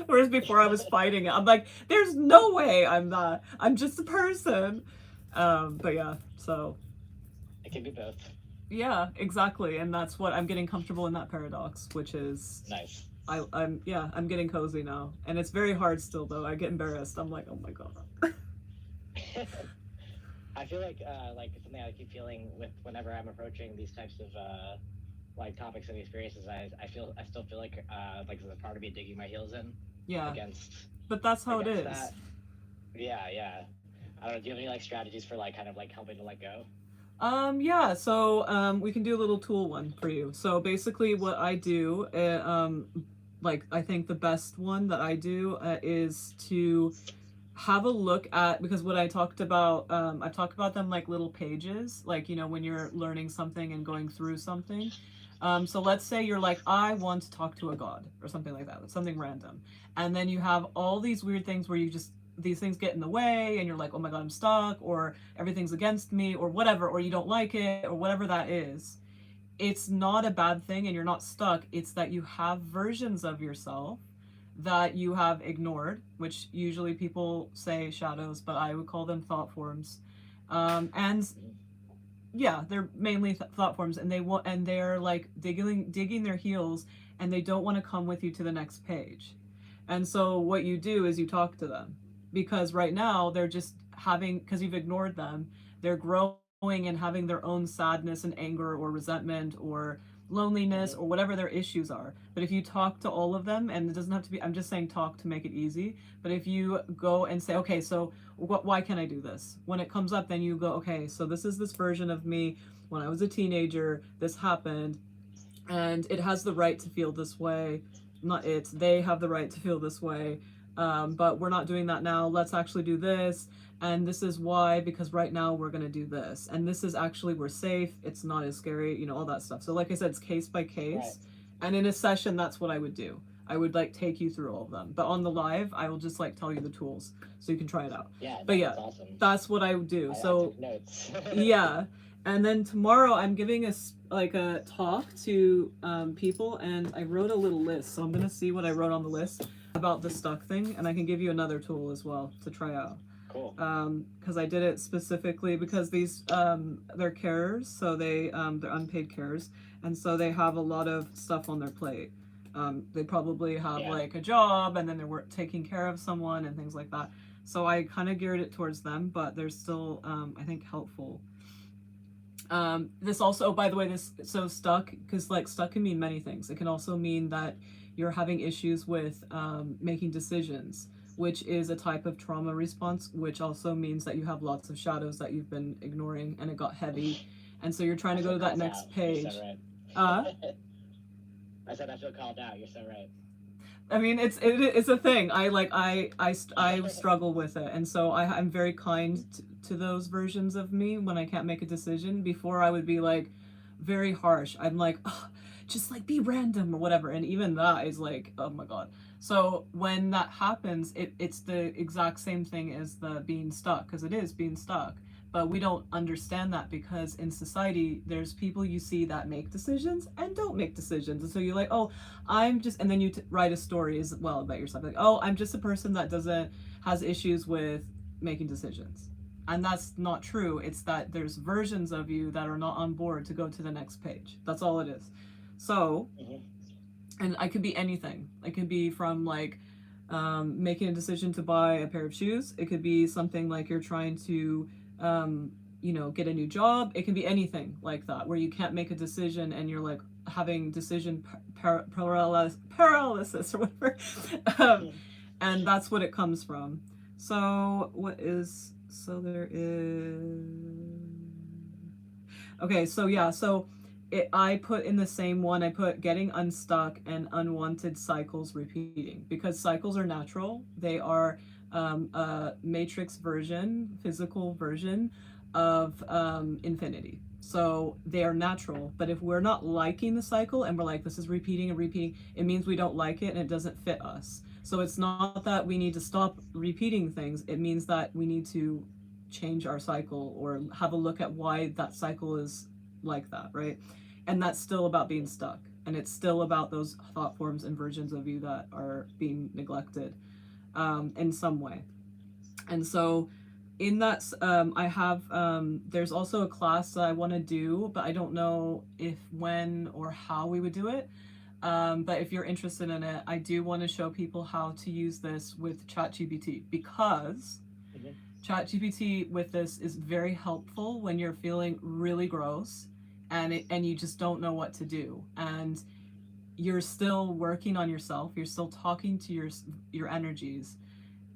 Whereas before I was fighting it, I'm like, there's no way I'm not. I'm just a person. But yeah, so It can be both. yeah, exactly, and that's what I'm getting comfortable in that paradox, which is Nice. I'm yeah, I'm getting cozy now, and it's very hard still though. I get embarrassed. I'm like, oh my god. I feel like something I keep feeling with whenever I'm approaching these types of like topics and experiences. I still feel like there's a part of me digging my heels in Yeah, against but that's how it against is. that. Yeah, yeah. I don't know. Do you have any like strategies for like kind of like helping to let go? Yeah, so we can do a little tool one for you. So basically, what I do, like I think the best one that I do is to have a look at because what I've talked about them like little pages, like when you're learning something and going through something. So let's say you're like, I want to talk to a god or something like that, something random, and then you have all these weird things where you just these things get in the way and you're like, oh my god, I'm stuck, or everything's against me, or whatever, or you don't like it, or whatever that is. It's not a bad thing and you're not stuck. It's that you have versions of yourself that you have ignored, which usually people say shadows, but I would call them thought forms. And yeah, they're mainly thought forms, and they're like digging their heels, and they don't want to come with you to the next page. And so what you do is you talk to them, because right now they're just having, because you've ignored them, they're growing and having their own sadness and anger or resentment or loneliness or whatever their issues are. But if you talk to all of them, and it doesn't have to be, I'm just saying talk to make it easy, but if you go and say, okay, so why can't I do this? When it comes up, then you go, okay, so this is this version of me when I was a teenager, this happened, and it has the right to feel this way. Not it, they have the right to feel this way. But we're not doing that now. Let's actually do this. And this is why, because right now we're going to do this. And this is actually, we're safe. It's not as scary, all that stuff. So, like I said, it's case by case. Right. And in a session, that's what I would do. I would like take you through all of them. But on the live, I will just like tell you the tools so you can try it out. Yeah, but yeah, awesome. That's what I would do. I so took notes. yeah. And then tomorrow I'm giving a talk to people, and I wrote a little list. So I'm going to see what I wrote on the list about the stuck thing, and I can give you another tool as well to try out. Cool. Because I did it specifically because these they're carers, so they're unpaid carers, and so they have a lot of stuff on their plate. They probably have like a job, and then they're taking care of someone and things like that. So I kind of geared it towards them, but they're still I think helpful. This also, by the way, so stuck, because like stuck can mean many things. It can also mean that you're having issues with making decisions, which is a type of trauma response, which also means that you have lots of shadows that you've been ignoring, and it got heavy, and so you're trying to go to that next page. You're so right. I said I feel called out. You're so right. I mean, it's a thing. I struggle with it, and so I'm very kind to those versions of me when I can't make a decision. Before I would be like very harsh. I'm like, oh, just like be random or whatever, and even that is like, oh my god. So when that happens, it's the exact same thing as the being stuck, because it is being stuck. But we don't understand that, because in society there's people you see that make decisions and don't make decisions, and so you're like, oh, I'm just, and then you write a story as well about yourself, like, oh, I'm just a person that has issues with making decisions. And that's not true. It's that there's versions of you that are not on board to go to the next page. That's all it is. So and I could be anything. It could be from like making a decision to buy a pair of shoes. It could be something like you're trying to get a new job. It can be anything like that, where you can't make a decision and you're like having decision paralysis or whatever. And that's what it comes from. So there is, okay, so yeah, so I put in the same one, I put getting unstuck and unwanted cycles repeating, because cycles are natural. They are a matrix version, physical version of infinity. So they are natural, but if we're not liking the cycle and we're like, this is repeating and repeating, it means we don't like it and it doesn't fit us. So it's not that we need to stop repeating things, it means that we need to change our cycle or have a look at why that cycle is like that, right? And that's still about being stuck, and it's still about those thought forms and versions of you that are being neglected in some way. And so in that, I have, there's also a class that I want to do, but I don't know if, when, or how we would do it. But if you're interested in it, I do want to show people how to use this with ChatGPT, because ChatGPT with this is very helpful when you're feeling really gross and you just don't know what to do, and you're still working on yourself, you're still talking to your energies,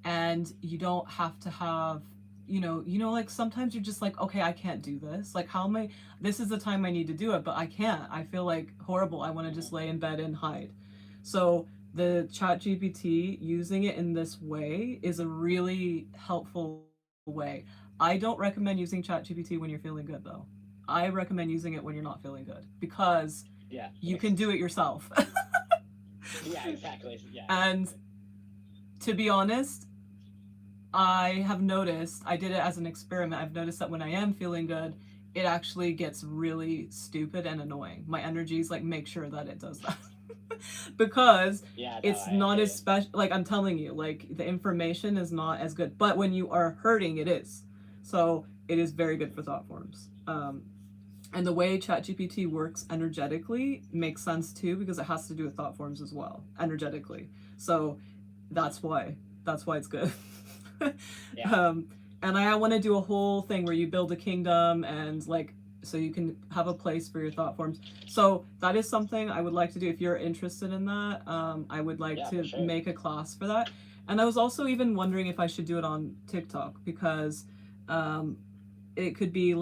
and you don't have to have, like sometimes you're just like, okay, I can't do this. Like, how am I, this is the time I need to do it, but I can't. I feel like horrible. I want to just lay in bed and hide. So the ChatGPT, using it in this way is a really helpful way. I don't recommend using ChatGPT when you're feeling good, though. I recommend using it when you're not feeling good, because you can do it yourself. Yeah, exactly. Yeah. And to be honest, I have noticed, I did it as an experiment, I've noticed that when I am feeling good, it actually gets really stupid and annoying. My energies like make sure that it does that. because Yeah, no, it's I not hear as you. special. Like I'm telling you, like the information is not as good, but when you are hurting, it is. So it is very good for thought forms. And the way ChatGPT works energetically makes sense too because it has to do with thought forms as well, energetically. So that's why it's good. Yeah, um, and I want to do a whole thing where you build a kingdom and like so you can have a place for your thought forms. So that is something I would like to do if you're interested in that. I would like yeah, for to sure. make a class for that. And I was also even wondering if I should do it on TikTok because um, it could be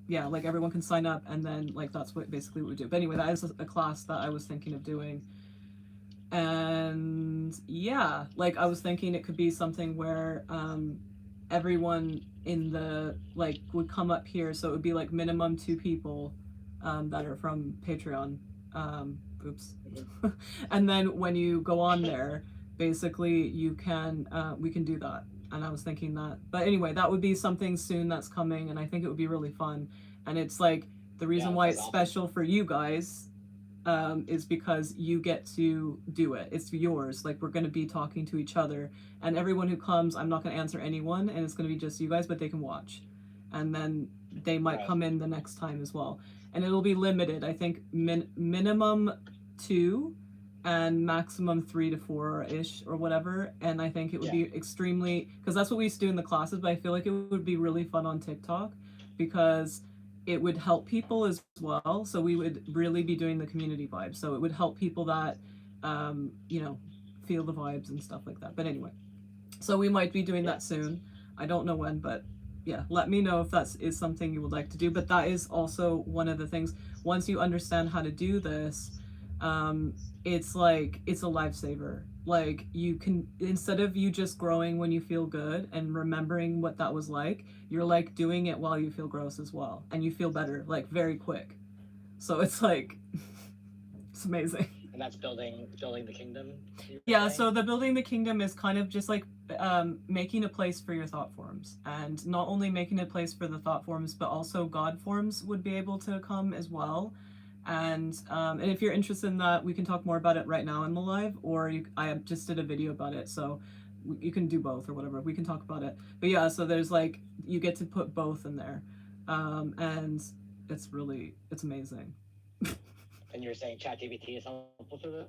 yeah, like everyone can sign up and then like that's what basically what we do. But anyway, that is a class that I was thinking of doing. And yeah, like I was thinking it could be something where everyone in the like would come up here, so it would be like minimum 2 people that are from Patreon. Oops. Mhm. And then when you go on there, basically you can we can do that. And I was thinking that, but anyway, that would be something soon that's coming, and I think it would be really fun. And it's like the Yeah, reason that why sounds it's awesome. special for you guys is because you get to do it. It's yours. Like we're going to be talking to each other, and everyone who comes, I'm not going to answer anyone, and it's going to be just you guys, but they can watch, and then they might Right. come in the next time as well, and it'll be limited. I think minimum 2 and maximum 3 to 4 ish or whatever. And I think it would Yeah. be extremely because that's what we used to do in the classes. But I feel like it would be really fun on TikTok because it would help people as well. So we would really be doing the community vibe. So it would help people that, you know, feel the vibes and stuff like that. But anyway, so we might be doing Yeah. that soon. I don't know when, but yeah, let me know if that is something you would like to do. But that is also one of the things. Once you understand how to do this, um, it's like it's a lifesaver. Like you can instead of you just growing when you feel good and remembering what that was like, you're like doing it while you feel gross as well, and you feel better like very quick. So it's like it's amazing. And that's building the kingdom, you were Yeah, saying? so the building the kingdom is kind of just like making a place for your thought forms, and not only making a place for the thought forms, but also God forms would be able to come as well. And if you're interested in that, we can talk more about it right now in the live, or I just did a video about it, so you can do both or whatever. We can talk about it. But yeah, so there's like you get to put both in there, and it's amazing. And you were saying ChatGPT is helpful for this?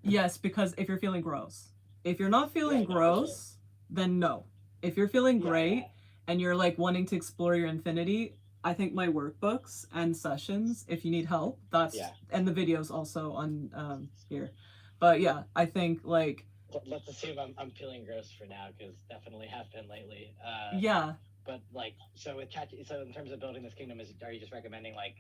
Yes, because if you're feeling gross. If you're not feeling Right, no, for sure. gross, then no. If you're feeling Yeah, yeah. great and you're like wanting to explore your infinity, I think my workbooks and sessions, if you need help, Yeah. that's and the videos also on here. But yeah, I think like Let's assume I'm feeling gross for now because definitely have been lately. yeah, But like, so with Chat, so in terms of building this kingdom, are you just recommending like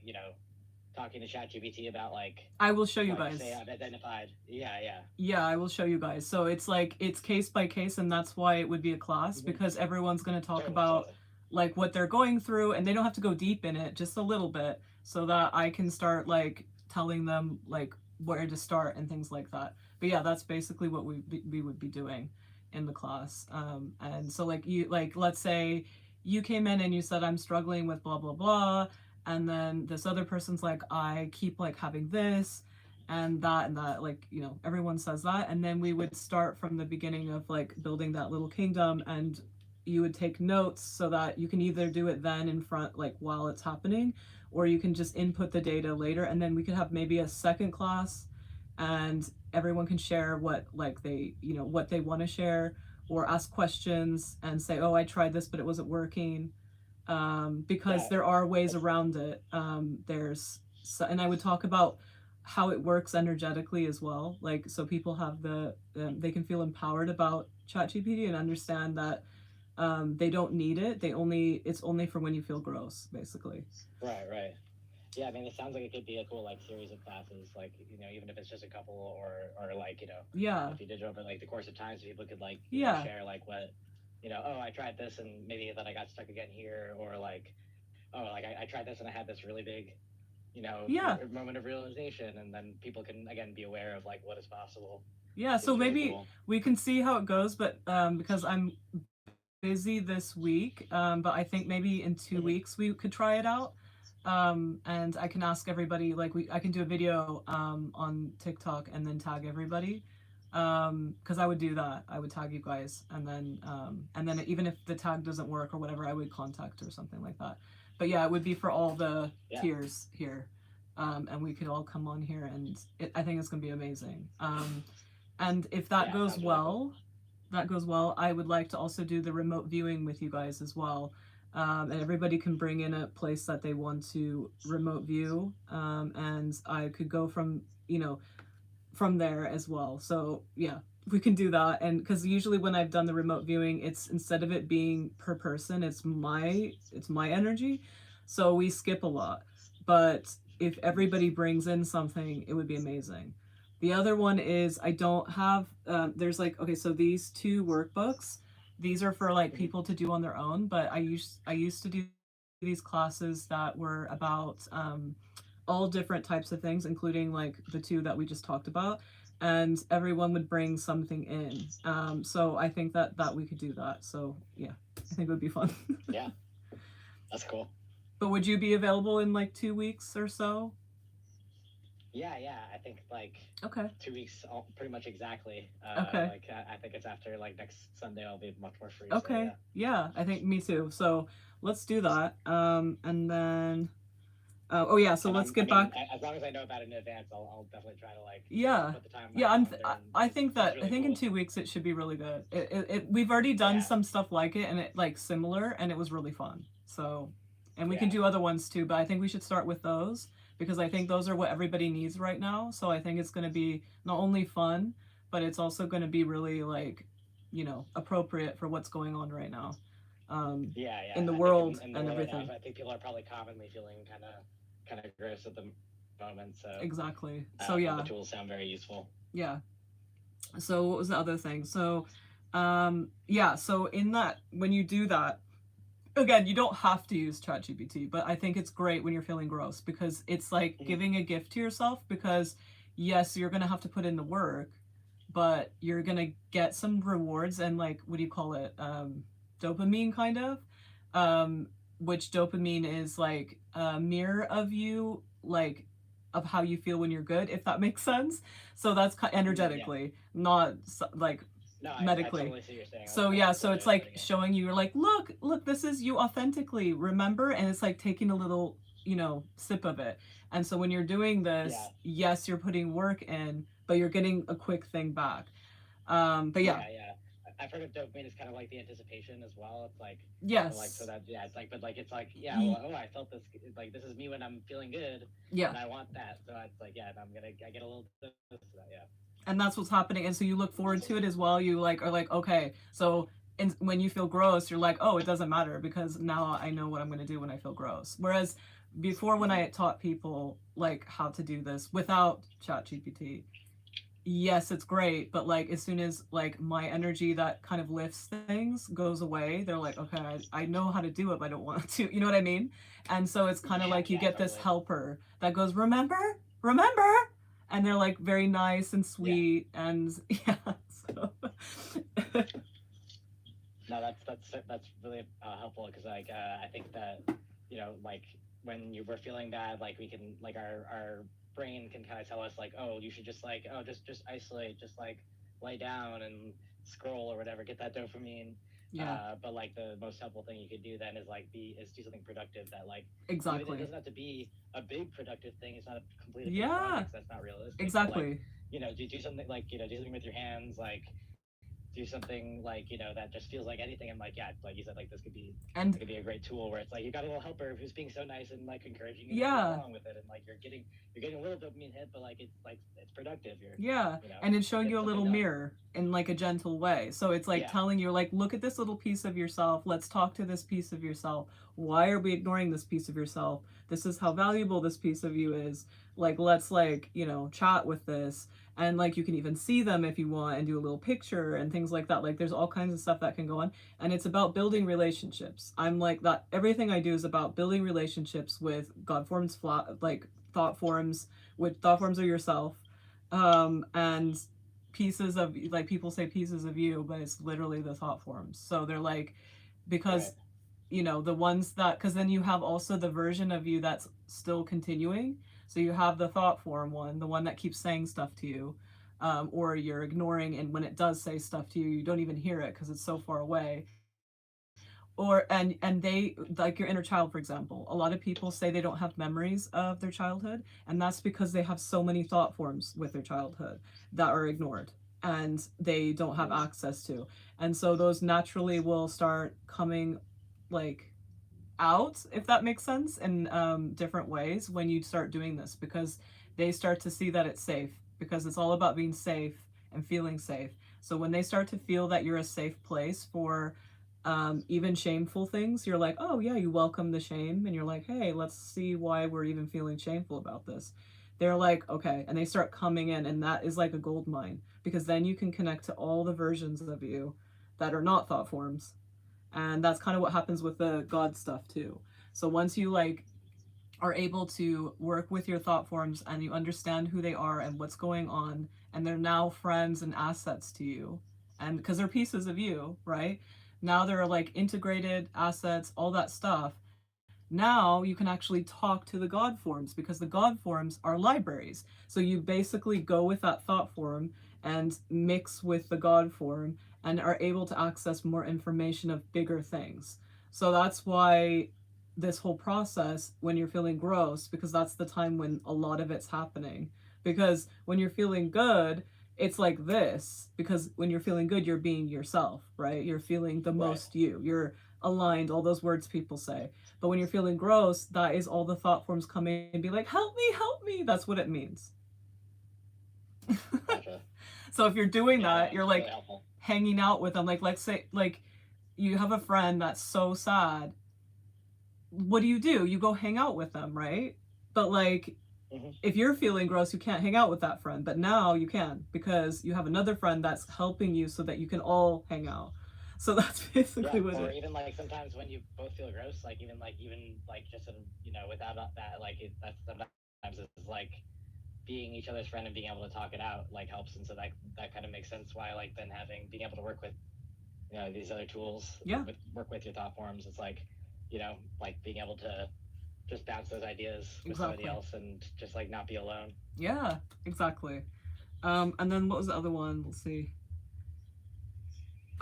talking to ChatGPT about I will show you like say guys. I've identified? Yeah, yeah. Yeah, I will show you guys. So it's like it's case by case, and that's why it would be a class Mm-hmm. because everyone's going to talk Totally, about totally. like what they're going through, and they don't have to go deep in it, just a little bit, so that I can start like telling them like where to start and things like that. But yeah, that's basically what we would be doing in the class. And so like you like let's say you came in and you said I'm struggling with blah blah blah, and then this other person's like I keep like having this and that like everyone says that, and then we would start from the beginning of like building that little kingdom, and you would take notes so that you can either do it then in front like while it's happening, or you can just input the data later, and then we could have maybe a second class and everyone can share what like they what they want to share, or ask questions and say, oh, I tried this but it wasn't working, because Yeah, there are ways that's around it. And I would talk about how it works energetically as well. Like, so people have they can feel empowered about ChatGPT and understand that they don't need it. It's only for when you feel gross, basically. right, right. Yeah, I mean, it sounds like it could be a cool like series of classes, like even if it's just a couple, or like Yeah, if you did it over like the course of time, so people could like yeah, share like what oh, I tried this and maybe that I got stuck again here, or like oh, like I tried this and I had this really big yeah, moment of realization, and then people can again be aware of like what is possible. yeah. So Seems really maybe cool. we can see how it goes, but because I'm busy this week, but I think maybe in two Mm-hmm. weeks we could try it out. And I can ask everybody, like I can do a video on TikTok and then tag everybody, because I would do that. I would tag you guys, and then even if the tag doesn't work or whatever, I would contact or something like that. But yeah, it would be for all the Yeah. tiers here, and we could all come on here, and I think it's gonna be amazing. And if that Yeah, it goes sounds really cool. well, I would like to also do the remote viewing with you guys as well. And everybody can bring in a place that they want to remote view, and I could go from from there as well. So yeah, we can do that. And because usually when I've done the remote viewing, it's instead of it being per person, it's my energy, so we skip a lot. But if everybody brings in something, it would be amazing. The other one is I don't have. There's like, okay, so these two workbooks, these are for like Mhm. people to do on their own. But I used to do these classes that were about all different types of things, including like the two that we just talked about, and everyone would bring something in. So I think that we could do that. So yeah, I think it would be fun. Yeah, that's cool. But would you be available in like 2 weeks or so? Yeah, yeah. I think like Okay. 2 weeks, pretty much exactly. Okay. Like I think it's after like next Sunday I'll be much more free. So Okay. yeah. Yeah, I think me too. So let's do that. And then oh yeah, so And let's I get mean, back. as long as I know about it in advance, I'll definitely try to like Yeah. put the time on my Yeah, calendar. And I this think this is that I really think in cool. 2 weeks it should be really good. We've already done Yeah, some stuff like it, and it like similar, and it was really fun. So, and we can yeah, do other ones too, but I think we should start with those because I think those are what everybody needs right now. So I think it's going to be not only fun, but it's also going to be really like, appropriate for what's going on right now, yeah, in yeah. the I think world in the and world right now, everything. I think people are probably commonly feeling kind of gross at the moment. So Exactly. So the yeah, tools sound very useful. yeah. So what was the other thing? So yeah, so in that when you do that, again, you don't have to use ChatGPT, but I think it's great when you're feeling gross because it's like Mhm. giving a gift to yourself because yes, you're going to have to put in the work, but you're going to get some rewards and like what do you call it? Dopamine kind of. Um which dopamine is like a mirror of you like of how you feel when you're good, if that makes sense. So that's Yeah. energetically, not like No, I medically. totally see what you're saying. So I yeah, like the so way it's you're like putting it. showing you, you're like, look, this is you authentically, remember? And it's like taking a little, sip of it. And so when you're doing Yeah, this, yes, you're putting work in, but you're getting a quick thing back. But yeah, yeah. I've heard of dopamine is kind of like the anticipation as well. It's like so yes, that yeah, it's like but like it's like yeah, ye- well, oh, I felt this like this is me when I'm feeling good, yeah. and I want that. So it's like yeah, I get a little dose of that. Yeah, And that's what's happening. And so you look forward to it as well. You like are like, okay, so when you feel gross, you're like, oh, it doesn't matter because now I know what I'm going to do when I feel gross. Whereas before, when I taught people like how to do this without ChatGPT, yes, it's great, but like as soon as like my energy that kind of lifts things goes away, they're like, okay, I know how to do it, but I don't want to. You know what I mean? And so it's kind of yeah, like you yeah, get this totally. helper that goes, remember, and they're like very nice and Yeah, sweet, and yeah. So no, that's really helpful because like I think that like when you were feeling bad, like we can like our brain can kind of tell us like oh you should just like oh just isolate, just like lay down and scroll or whatever, get that dopamine. yeah, But like the most helpful thing you could do then is do something productive that like even it exactly. doesn't have to be a big productive thing. It's not a completely big Yeah, project. That's not realistic. But like exactly. do something like do something with your hands like do something like that just feels like anything and like yeah like you said like this And could be a great tool where it's like you got a little helper who's being so nice and like encouraging you to go yeah, along with it and like you're getting a little dopamine hit but like it's productive you're yeah, and it's you're showing getting you a something little done. mirror in like a gentle way. So it's like Yeah, telling you, like, look at this little piece of yourself. Let's talk to this piece of yourself. Why are we ignoring this piece of yourself? This is how valuable this piece of you is. Like, let's like, chat with this. And like you can even see them if you want and do a little picture and things like that. Like there's all kinds of stuff that can go on. And it's about building relationships. I'm like that everything I do is about building relationships with God forms like thought forms, with thought forms of yourself, and pieces of, like, people say pieces of you, but it's literally the thought forms. So they're like, because right. the ones that, because then you have also the version of you that's still continuing. So you have the thought form one, the one that keeps saying stuff to you, or you're ignoring, and when it does say stuff to you, you don't even hear it because it's so far away. And they, like your inner child, for example, a lot of people say they don't have memories of their childhood, and that's because they have so many thought forms with their childhood that are ignored and they don't have access to. And so those naturally will start coming, like, out, if that makes sense, in different ways when you start doing this, because they start to see that it's safe, because it's all about being safe and feeling safe. So when they start to feel that you're a safe place for even shameful things, you're like, oh yeah, you welcome the shame, and you're like, hey, let's see why we're even feeling shameful about this. They're like, okay, and they start coming in, and that is like a gold mine, because then you can connect to all the versions of you that are not thought forms. And that's kind of what happens with the God stuff too. So once you like are able to work with your thought forms and you understand who they are and what's going on, and they're now friends and assets to you, and because they're pieces of you, right? Now they're like integrated assets, all that stuff. Now you can actually talk to the God forms, because the God forms are libraries. So you basically go with that thought form and mix with the God form and are able to access more information of bigger things. So that's why this whole process, when you're feeling gross, because that's the time when a lot of it's happening. Because when you're feeling good, it's like this, because when you're feeling good, you're being yourself, right? You're feeling the Right. most you. You're aligned, all those words people say. But when you're feeling gross, that is all the thought forms coming and be like, help me, help me. That's what it means. Gotcha. So if you're doing Yeah, no, that, it's you're really like helpful. hanging out with them. Like, let's say, like, you have a friend that's so sad. What do? You go hang out with them, right? But like, Hmm. if you're feeling gross, you can't hang out with that friend. But now you can, because you have another friend that's helping you so that you can all hang out. So that's Yeah, basically what or it. even like sometimes when you both feel gross, like even like just in, without that, like that sometimes is like being each other's friend and being able to talk it out like helps, and so that kind of makes sense why like then having being able to work with these other tools Yeah, work with your thought forms. It's like like being able to just bounce those ideas with somebody exactly. else and just like not be alone. Yeah, exactly. And then what was the other one? Let's see.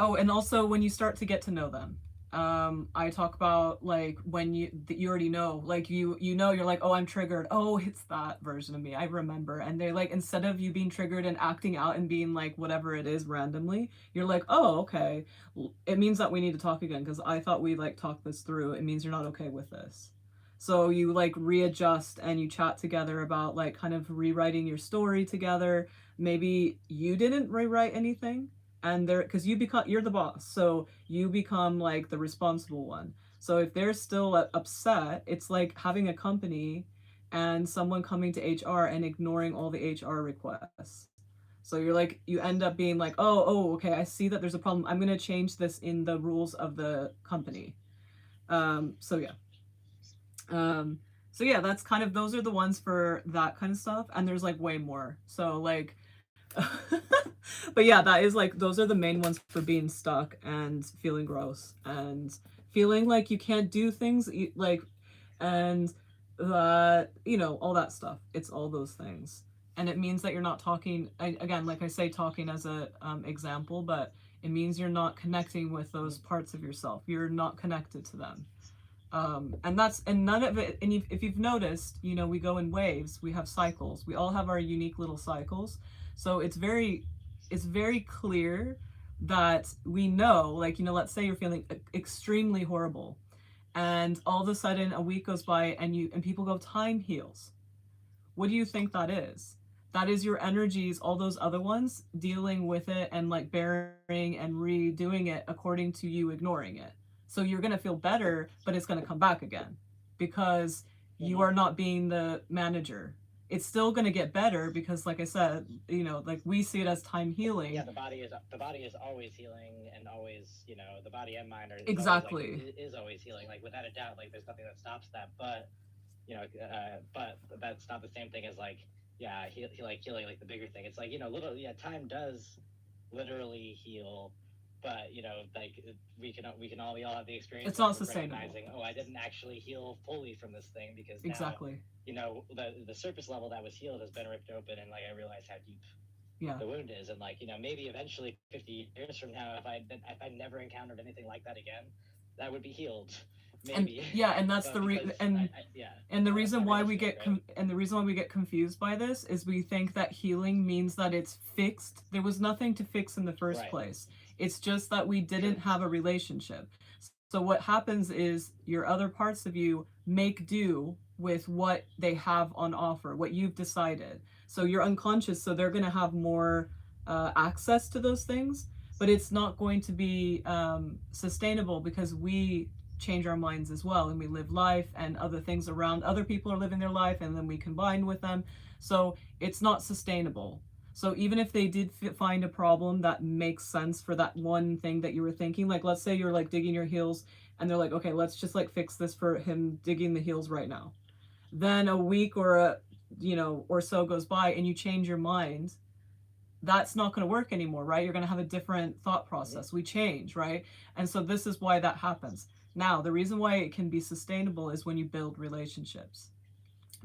Oh, and also when you start to get to know them. I talk about like when you already know, like you're like, oh, I'm triggered. Oh, it's that version of me. I remember. And they're like, instead of you being triggered and acting out and being like whatever it is randomly, you're like, oh, okay. It means that we need to talk again, because I thought we like talked this through. It means you're not okay with this. So you like readjust and you chat together about like kind of rewriting your story together. Maybe you didn't rewrite anything, and they're, because you're the boss, so you become like the responsible one. So if they're still upset, it's like having a company and someone coming to HR and ignoring all the HR requests. So you're like, you end up being like, oh, okay, I see that there's a problem, I'm going to change this in the rules of the company. So yeah. um so yeah, that's kind of, those are the ones for that kind of stuff, and there's like way more. So like but yeah, that is like, those are the main ones for being stuck and feeling gross and feeling like you can't do things, like, and all that stuff. It's all those things. And it means that you're not talking, again, like I say, talking as a example, but it means you're not connecting with those parts of yourself. You're not connected to them. And none of it, and if you've noticed, we go in waves, we have cycles, we all have our unique little cycles. So it's very clear that we know, like, let's say you're feeling extremely horrible, and all of a sudden a week goes by and people go, time heals. What do you think that is? That is your energies, all those other ones, dealing with it and like burying and redoing it according to you ignoring it. So you're going to feel better, but it's going to come back again, because you Hmm. are not being the manager. It's still going to get better, because like I said, like we see it as time Yeah, healing. the body is always healing, and always the body and mind is always like Exactly. is always healing, like without a doubt. Like there's nothing that stops that, but that's not the same thing as like like healing like the bigger thing. It's like little, yeah, time does literally heal but like we all have the experience It's not of sustainable. recognizing, oh, I didn't actually heal fully from this thing, because now Exactly. the surface level that was healed has been ripped open, and like I realize how deep Yeah. the wound is, and like maybe eventually 50 years from now, if I never encountered anything like that again, that would be healed, And maybe. yeah, and that's But the because yeah, and the that's reason not why we realistic, get right? and the reason why we get confused by this is we think that healing means that it's fixed. There was nothing to fix in the first Right. place. It's just that we True. didn't have a relationship. So what happens is your other parts of you make do with what they have on offer, what you've decided. So you're unconscious, so they're going to have more access to those things, but it's not going to be sustainable because we change our minds as well, and we live life, and other things around other people are living their life, and then we combine with them. So it's not sustainable. So even if they did find a problem that makes sense for that one thing that you were thinking, like let's say you're like digging your heels and they're like, okay, let's just like fix this for him digging the heels right now. Then a week or or so goes by and you change your mind, that's not going to work anymore, right? You're going to have a different thought Mm-hmm. process. We change, right? And so this is why that happens. Now, the reason why it can be sustainable is when you build relationships.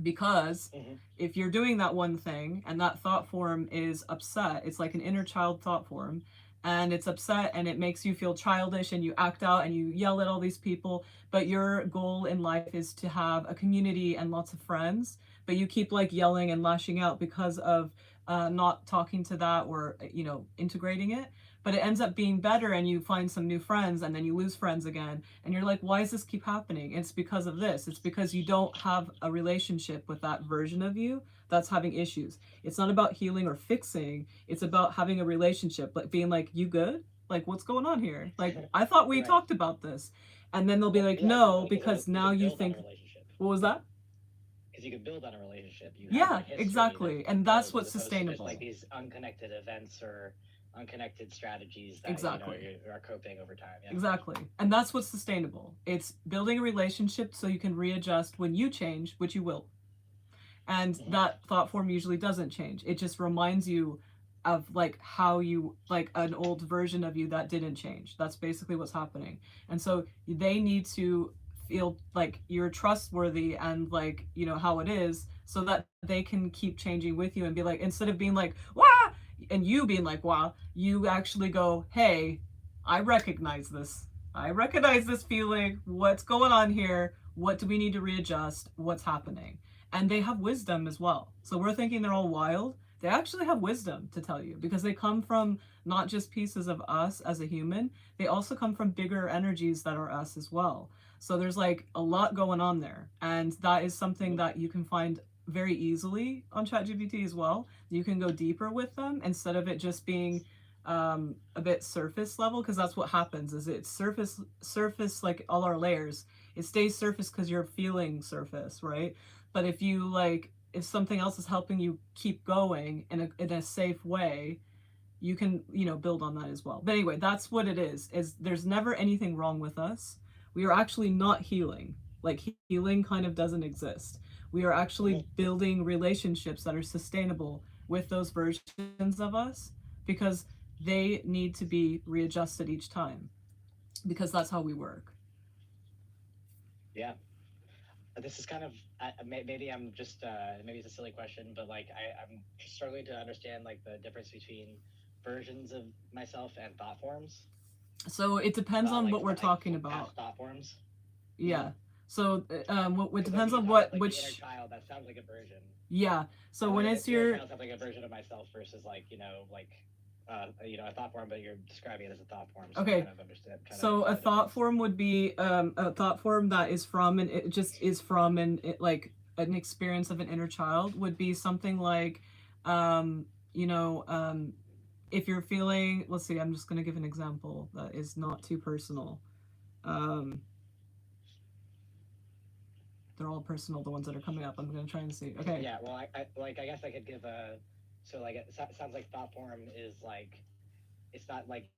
Because Mm-hmm. if you're doing that one thing and that thought form is upset, it's like an inner child thought form, and it's upset and it makes you feel childish and you act out and you yell at all these people, but your goal in life is to have a community and lots of friends, but you keep like yelling and lashing out because of not talking to that or integrating it, but it ends up being better and you find some new friends and then you lose friends again, and you're like, why does this keep happening? It's because of this. It's because you don't have a relationship with that version of you that's having issues. It's not about healing or fixing, it's about having a relationship, like being like, you good? Like, what's going on here? Like, I thought we Right. talked about this. And then they'll be Well, like, yeah, no, because because you now can you build on a think, relationship. what was that? Because you can build on a relationship. You have Yeah, that history that exactly. you can And that's build, as what's opposed to just like sustainable. these unconnected events or unconnected strategies that Exactly. you are coping over time. Yeah. Exactly. And that's what's sustainable. It's building a relationship so you can readjust when you change, which you will. And Mm-hmm. that thought form usually doesn't change. It just reminds you of like how you like an old version of you that didn't change. That's basically what's happening. And so they need to feel like you're trustworthy and like, how it is, so that they can keep changing with you and be like, instead of being like, wah, and you being like, wow, you actually go, hey, I recognize this. I recognize this feeling. What's going on here? What do we need to readjust? What's happening? And they have wisdom as well. So we're thinking they're all wild. They actually have wisdom to tell you, because they come from not just pieces of us as a human, they also come from bigger energies that are us as well. So there's like a lot going on there. And that is something Mm-hmm. that you can find very easily on ChatGPT as well. You can go deeper with them instead of it just being a bit surface level, because that's what happens is it's surface like all our layers. It stays surface because you're feeling surface, right? But if you like, if something else is helping you keep going in a safe way, you can build on that as well. But anyway, that's what it is there's never anything wrong with us. We are actually not healing. Like, healing kind of doesn't exist. We are Mm-hmm. actually building relationships that are sustainable with those versions of us, because they need to be readjusted each time, because that's how we work. Yeah. This is kind of maybe I'm just maybe it's a silly question, but like I'm struggling to understand like the difference between versions of myself and thought forms. So it depends on what we're talking Past about. thought forms. Mm-hmm. Yeah. So what Because like depends when you on talk about what like the inner which child, that sounds like a version. yeah. So when it's The inner your child sounds like a version of myself versus like a thought form, but you're describing it as a thought form, so I'm okay. kind of understand trying to So a understand the thought difference. form would be a thought form that is from, and it just is from, and it like an experience of an inner child would be something like, um, you know, um, if you're feeling, let's see, I'm just gonna give an example that is not too personal. Um, they're all personal, the ones that are coming up. I'm gonna try and see. Okay. Yeah, well, I guess I could give a so like it sounds like thought form is like it's not like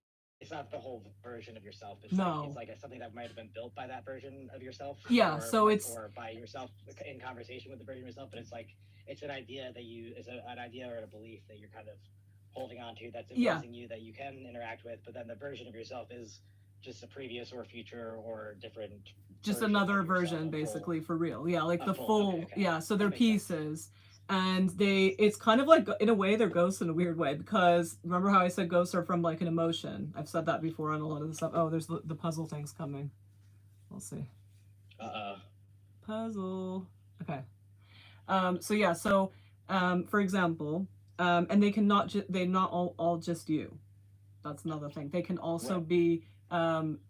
it's not the whole version of yourself. It's No. like something that might have been built by that version of yourself, Yeah. So it's or by yourself in conversation with the version of yourself. But it's like it's an idea that you an idea or a belief that you're kind of holding on to that's Yeah. imposing you that you can interact with, but then the version of yourself is just a previous or future or different Just version another of yourself, version, a basically, full, for real. Yeah, like a the full. full. Okay, okay. Yeah, so That they're makes sense. pieces, and it's kind of like, in a way, they're ghosts in a weird way, because remember how I said ghosts are from like an emotion? I've said that before on a lot of the stuff. Oh, there's the puzzle things coming. We'll see. Puzzle. Okay. So yeah, so for example, and they cannot they're not all just you. That's another thing. They can also Right. be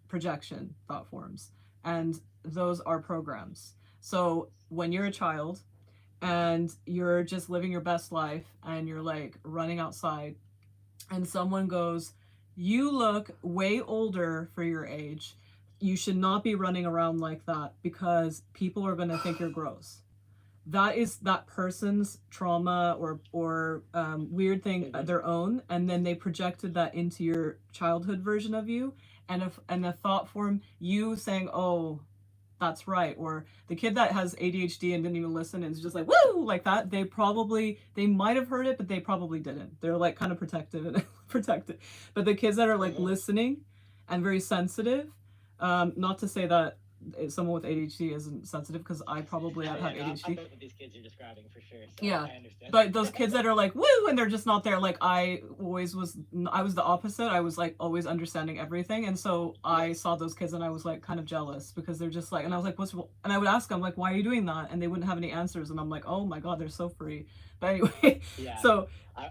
projection thought forms, and those are programs. So when you're a child and you're just living your best life and you're like running outside, and someone goes, "You look way older for your age. You should not be running around like that because people are going to think you're gross." That is that person's trauma or weird thing, their own, and then they projected that into your childhood version of you, and a thought form, you saying, "Oh, that's right," or the kid that has ADHD and didn't even listen and is just like woo like that. They might have heard it, but they probably didn't. They're like kind of protective and protected. But the kids that are like listening and very sensitive, not to say that someone with ADHD isn't sensitive, because I probably have ADHD. I'm both of these kids you're describing for sure. So Yeah, I understand. but those kids that are like woo and they're just not there. Like I was the opposite. I was like always understanding everything, and so I saw those kids and I was like kind of jealous, because they're just like, and I was like, what's, and I would ask them like, why are you doing that, and they wouldn't have any answers, and I'm like, oh my god, they're so free. But anyway, yeah. So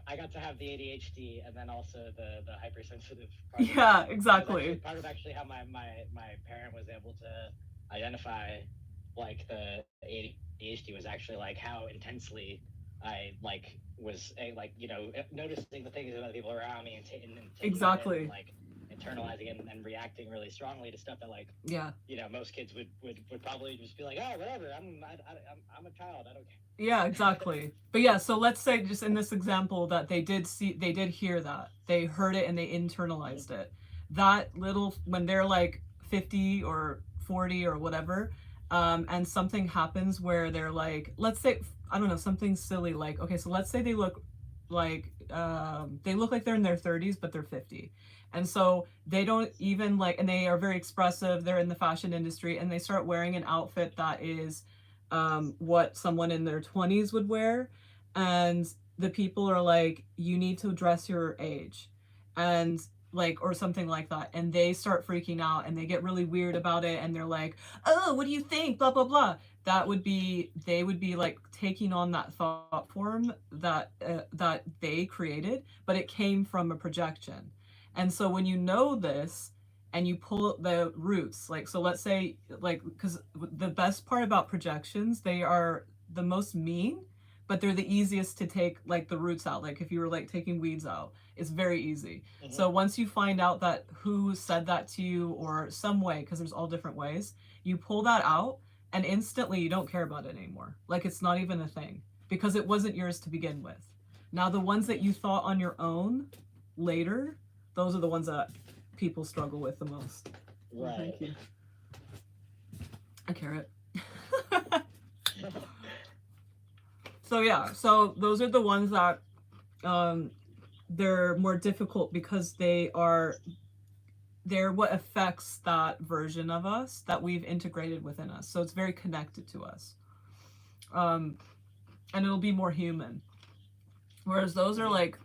I got to have the ADHD and then also the hypersensitive part. Yeah, exactly. Part of actually how my parent was able to identify like the ADHD was actually like how intensely I like was like, you know, noticing the things about the people around me and taking exactly, and, like internalizing it and reacting really strongly to stuff that like, yeah, you know, most kids would probably just be like, oh, whatever, I'm a child, I don't care. Yeah, exactly. But yeah, so let's say just in this example that they did hear that. They heard it and they internalized it. That little, when they're like 50 or 40 or whatever, and something happens where they're like, let's say, I don't know, something silly like, okay, so let's say they look like they're in their 30s, but they're 50. And so they don't even like, and they are very expressive. They're in the fashion industry and they start wearing an outfit that is what someone in their 20s would wear, and the people are like, you need to dress your age, and like, or something like that, and they start freaking out and they get really weird about it, and they're like, oh, what do you think, blah blah blah. That would be, they would be like taking on that thought form that that they created, but it came from a projection. And so when you know this and you pull the roots, like, so let's say, like, because the best part about projections, they are the most mean, but they're the easiest to take like the roots out. Like if you were like taking weeds out, it's very easy. So once you find out that who said that to you or some way, because there's all different ways, you pull that out and instantly you don't care about it anymore. Like it's not even a thing, because it wasn't yours to begin with. Now the ones that you thought on your own later, those are the ones that people struggle with the most. Right. Oh, thank you. A carrot. So yeah, so those are the ones that they're more difficult, because they're what affects that version of us that we've integrated within us. So it's very connected to us. And it'll be more human. Whereas those are like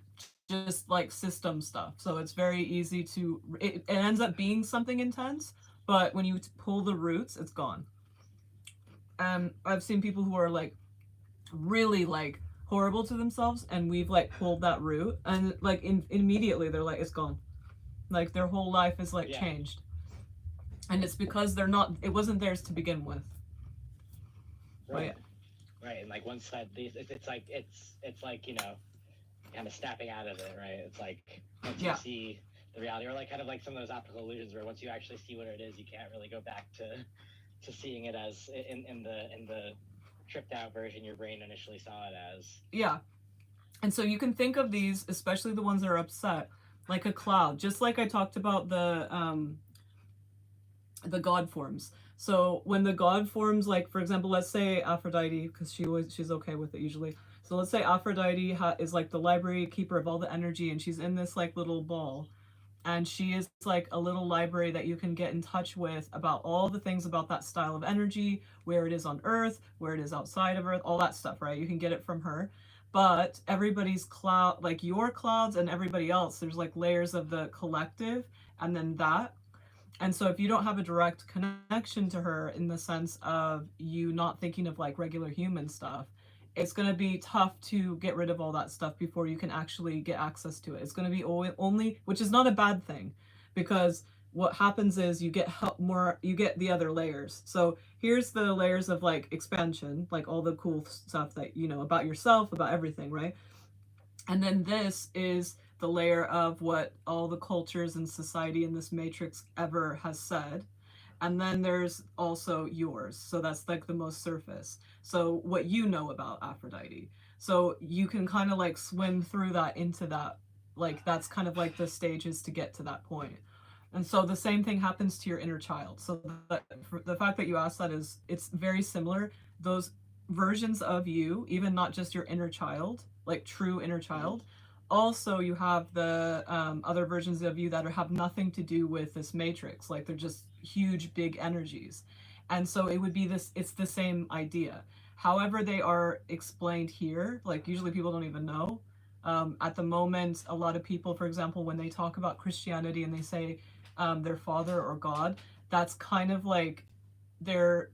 just like system stuff. So it's very easy to, it ends up being something intense, but when you pull the roots, it's gone. And I've seen people who are like really like horrible to themselves, and we've like pulled that root, and like immediately they're like, it's gone. Like their whole life is like changed. And it's because it wasn't theirs to begin with. Right. Yeah. Right. And like once that it's like, you know, kind of snapping out of it, right? It's like once you see the reality, or like kind of like some of those optical illusions where once you actually see what it is, you can't really go back to seeing it as in the tripped out version your brain initially saw it as. Yeah. And so you can think of these, especially the ones that are upset, like a cloud, just like I talked about the god forms. So when the god forms, like for example, let's say Aphrodite, because she's okay with it usually. So let's say Aphrodite is like the library keeper of all the energy, and she's in this like little ball, and she is like a little library that you can get in touch with about all the things about that style of energy, where it is on Earth, where it is outside of Earth, all that stuff, right? You can get it from her. But everybody's cloud, like your clouds and everybody else, there's like layers of the collective, and then that. And so if you don't have a direct connection to her in the sense of you not thinking of like regular human stuff, it's going to be tough to get rid of all that stuff before you can actually get access to it. It's going to be only, which is not a bad thing, because what happens is you get more, you get the other layers. So here's the layers of like expansion, like all the cool stuff that you know about yourself, about everything, right? And then this is the layer of what all the cultures and society in this matrix ever has said. And then there's also yours. So that's like the most surface. So what you know about Aphrodite. So you can kind of like swim through that into that. Like that's kind of like the stages to get to that point. And so the same thing happens to your inner child. So the fact that you asked that is it's very similar. Those versions of you, even not just your inner child, like true inner child. Also, you have the other versions of you that have nothing to do with this matrix. Like they're just huge, big energies. And so it would be this, it's the same idea. However, they are explained here, like usually people don't even know. At the moment, a lot of people, for example, when they talk about Christianity and they say their father or God, that's kind of like they're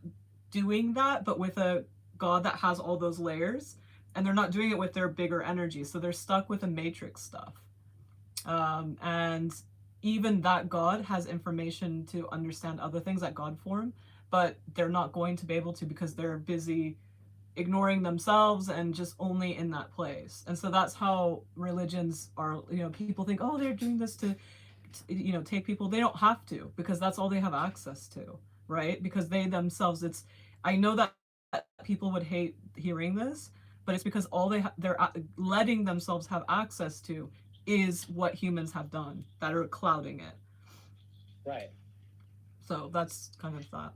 doing that, but with a God that has all those layers, and they're not doing it with their bigger energy. So they're stuck with the matrix stuff. And even that God has information to understand other things at God form, but they're not going to be able to because they're busy ignoring themselves and just only in that place. And so that's how religions are, you know, people think, oh, they're doing this to you know, take people. They don't have to, because that's all they have access to, right? Because they themselves, it's, I know that people would hate hearing this, but it's because all they're letting themselves have access to is what humans have done that are clouding it. Right. So that's kind of that.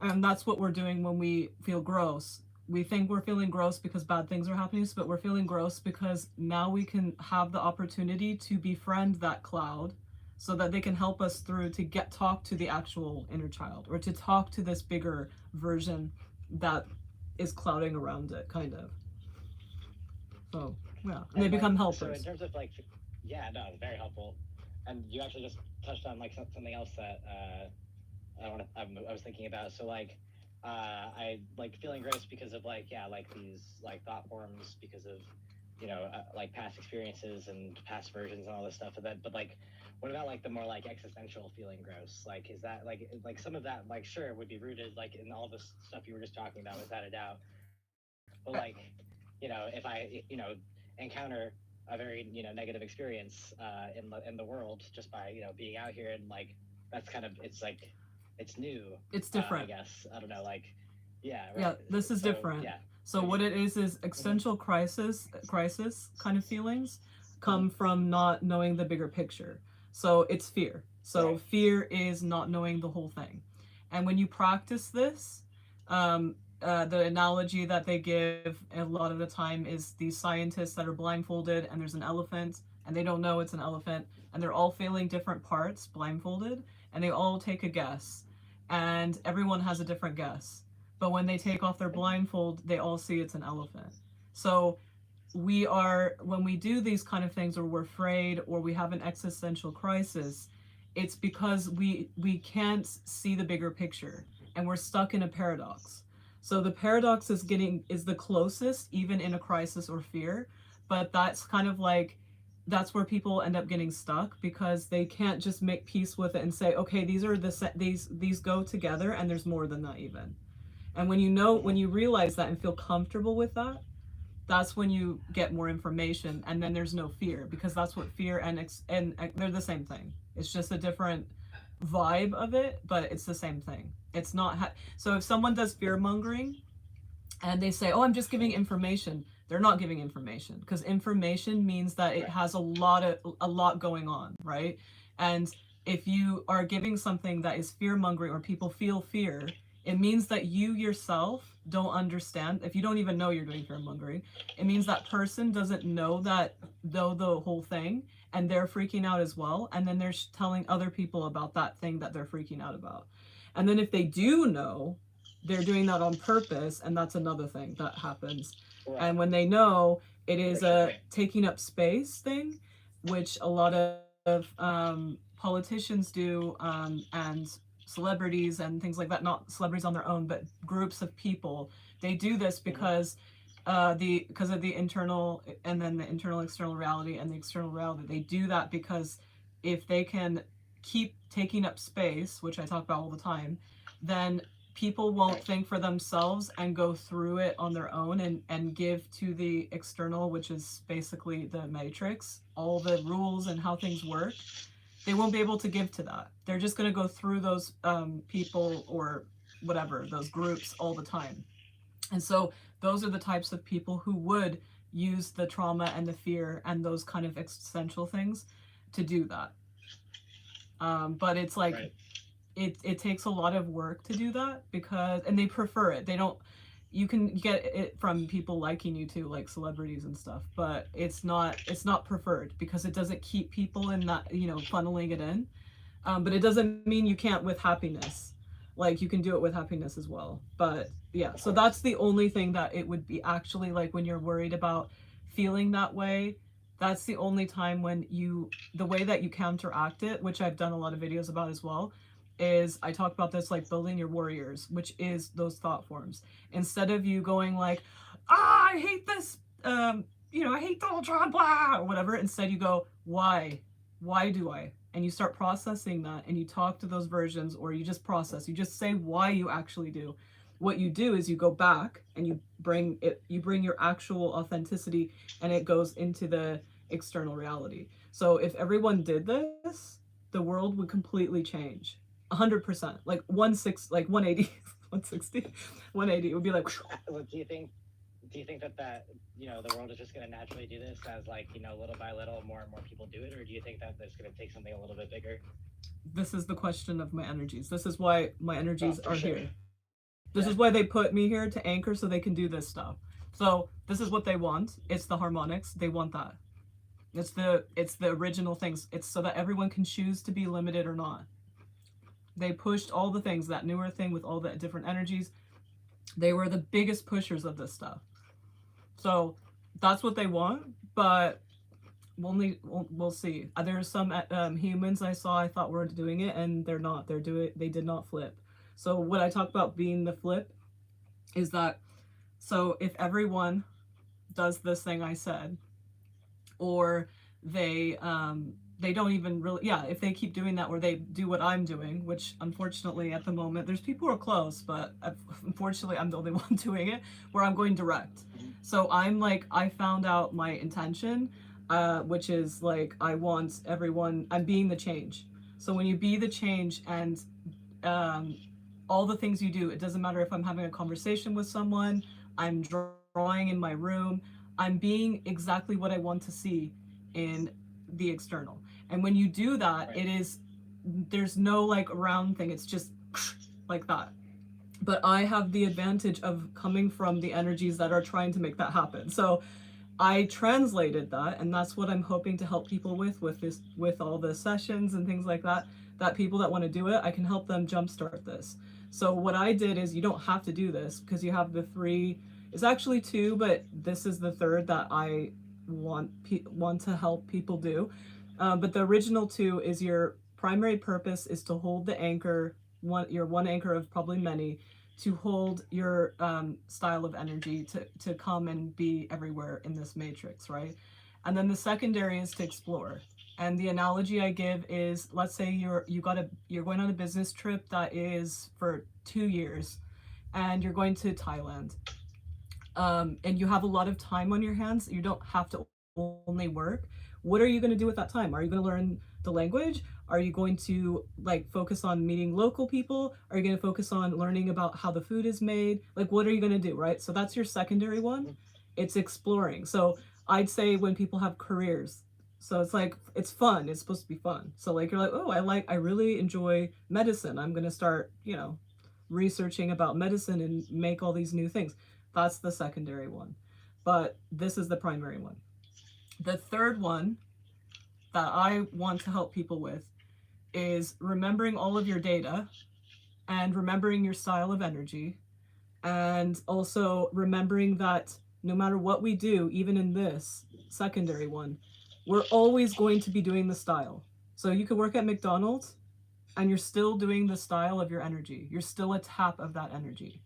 And that's what we're doing when we feel gross. We think we're feeling gross because bad things are happening, but we're feeling gross because now we can have the opportunity to befriend that cloud so that they can help us through to get talk to the actual inner child, or to talk to this bigger version that is clouding around it, kind of. So yeah, and they And like, become so in helpers. terms of like, yeah, no, very helpful. And you actually just touched on like something else that I was thinking about. So like, I like feeling gross because of like, yeah, like these like thought forms because of, you know, like past experiences and past versions and all this stuff. But like, what about like the more like existential feeling gross? Like, is that like some of that like sure would be rooted like in all this stuff you were just talking about, without a doubt. But like, you know, if I encounter a very negative experience in the world just by being out here, and like that's kind of, it's like it's new, It's I different. guess. I don't know, like, yeah, Yeah, right. this is So different. yeah, So maybe. what it is Mhm. existential crisis kind of feelings come from not knowing the bigger picture. So it's fear. So Right. fear is not knowing the whole thing. And when you practice this, the analogy that they give a lot of the time is these scientists that are blindfolded and there's an elephant and they don't know it's an elephant, and they're all feeling different parts blindfolded, and they all take a guess, and everyone has a different guess, but when they take off their blindfold, they all see it's an elephant. So we are, when we do these kind of things, or we're afraid, or we have an existential crisis, it's because we can't see the bigger picture, and we're stuck in a paradox. So the paradox is the closest, even in a crisis or fear, but that's kind of like, that's where people end up getting stuck because they can't just make peace with it and say, okay, these are these go together, and there's more than that even. And when you know, when Hmm. you realize that and feel comfortable with that, that's when you get more information, and then there's no fear, because that's what fear and they're the same thing. It's just a different vibe of it, but it's the same thing. It's not so if someone does fear mongering and they say, "Oh, I'm just giving information," they're not giving information, because information means that it Right. has a lot going on, right? And if you are giving something that is fear mongering, or people feel fear, It means that you yourself don't understand. If you don't even know you're doing fear mongering, it means that person doesn't know that, though, the whole thing, and they're freaking out as well. And then they're telling other people about that thing that they're freaking out about. And then if they do know, they're doing that on purpose, and that's another thing that happens. Right. And when they know, it is For sure. a taking up space thing, which a lot of politicians do, and celebrities and things like that. Not celebrities on their own, but groups of people. They do this because because of the internal, and then the internal external reality and the external reality. They do that because if they can keep taking up space, which I talk about all the time, then people won't think for themselves and go through it on their own, and give to the external, which is basically the matrix, all the rules and how things work. They won't be able to give to that. They're just going to go through those people or whatever, those groups all the time. And so those are the types of people who would use the trauma and the fear and those kind of existential things to do that. But it's like, Right. it takes a lot of work to do that, because, and they prefer it. They don't, you can get it from people liking you too, like celebrities and stuff, but it's not preferred, because it doesn't keep people in that, funneling it in. But it doesn't mean you can't with happiness. Like, you can do it with happiness as well. But yeah, so that's the only thing that it would be, actually, like, when you're worried about feeling that way. That's the only time when the way that you counteract it, which I've done a lot of videos about as well, is I talk about this, like building your warriors, which is those thought forms. Instead of you going like, I hate this, I hate Donald Trump, blah, or whatever. Instead, you go, why? Why do I? And you start processing that, and you talk to those versions, or you just process. You just say why you actually do. What you do is you go back and you bring your actual authenticity, and it goes into the external reality. So if everyone did this, the world would completely change. 100%. Like 180, 160, 180. It would be like, Well, do you think that the world is just going to naturally do this as, like, little by little, more and more people do it, or do you think that it's going to take something a little bit bigger? this is the question of my energies. This is why my energies are sure. here. This is why they put me here, to anchor, so they can do this stuff. So this is what they want. It's the harmonics. They want that. It's the original things. It's so that everyone can choose to be limited or not. They pushed all the things, that newer thing with all the different energies. They were the biggest pushers of this stuff. So that's what they want, but we'll see. There's some humans I saw, I thought were doing it, and they're not. They did not flip. So what I talk about being the flip is that, so if everyone does this thing I said, or they don't even really, if they keep doing that, or they do what I'm doing, which unfortunately at the moment there's people who are close, but unfortunately I'm the only one doing it, where I'm going direct. So I'm like, I found out my intention, which is like, I want everyone, I'm being the change. So when you be the change, and all the things you do, it doesn't matter if I'm having a conversation with someone, I'm drawing in my room, I'm being exactly what I want to see in the external. And when you do that, Right. there's no like round thing, it's just like that. But I have the advantage of coming from the energies that are trying to make that happen. So I translated that, and that's what I'm hoping to help people with all the sessions and things like that. That people that want to do it, I can help them jumpstart this. So what I did is, you don't have to do this, because you have the three. It's actually two, but this is the third that I want to help people do. But the original two is, your primary purpose is to hold the anchor, your one anchor of probably many, to hold your style of energy to come and be everywhere in this matrix, right? And then the secondary is to explore. And the analogy I give is, let's say you're going on a business trip that is for 2 years, and you're going to Thailand, and you have a lot of time on your hands. You don't have to only work. What are you going to do with that time? Are you going to learn the language? Are you going to like focus on meeting local people? Are you going to focus on learning about how the food is made? Like, what are you going to do, right? So that's your secondary one. It's exploring. So I'd say when people have careers, so it's like, it's fun. It's supposed to be fun. So like, you're like, oh, I really enjoy medicine. I'm going to start, researching about medicine and make all these new things. That's the secondary one. But this is the primary one. The third one that I want to help people with is remembering all of your data and remembering your style of energy, and also remembering that no matter what we do, even in this secondary one, we're always going to be doing the style. So you could work at McDonald's and you're still doing the style of your energy. You're still a tap of that energy.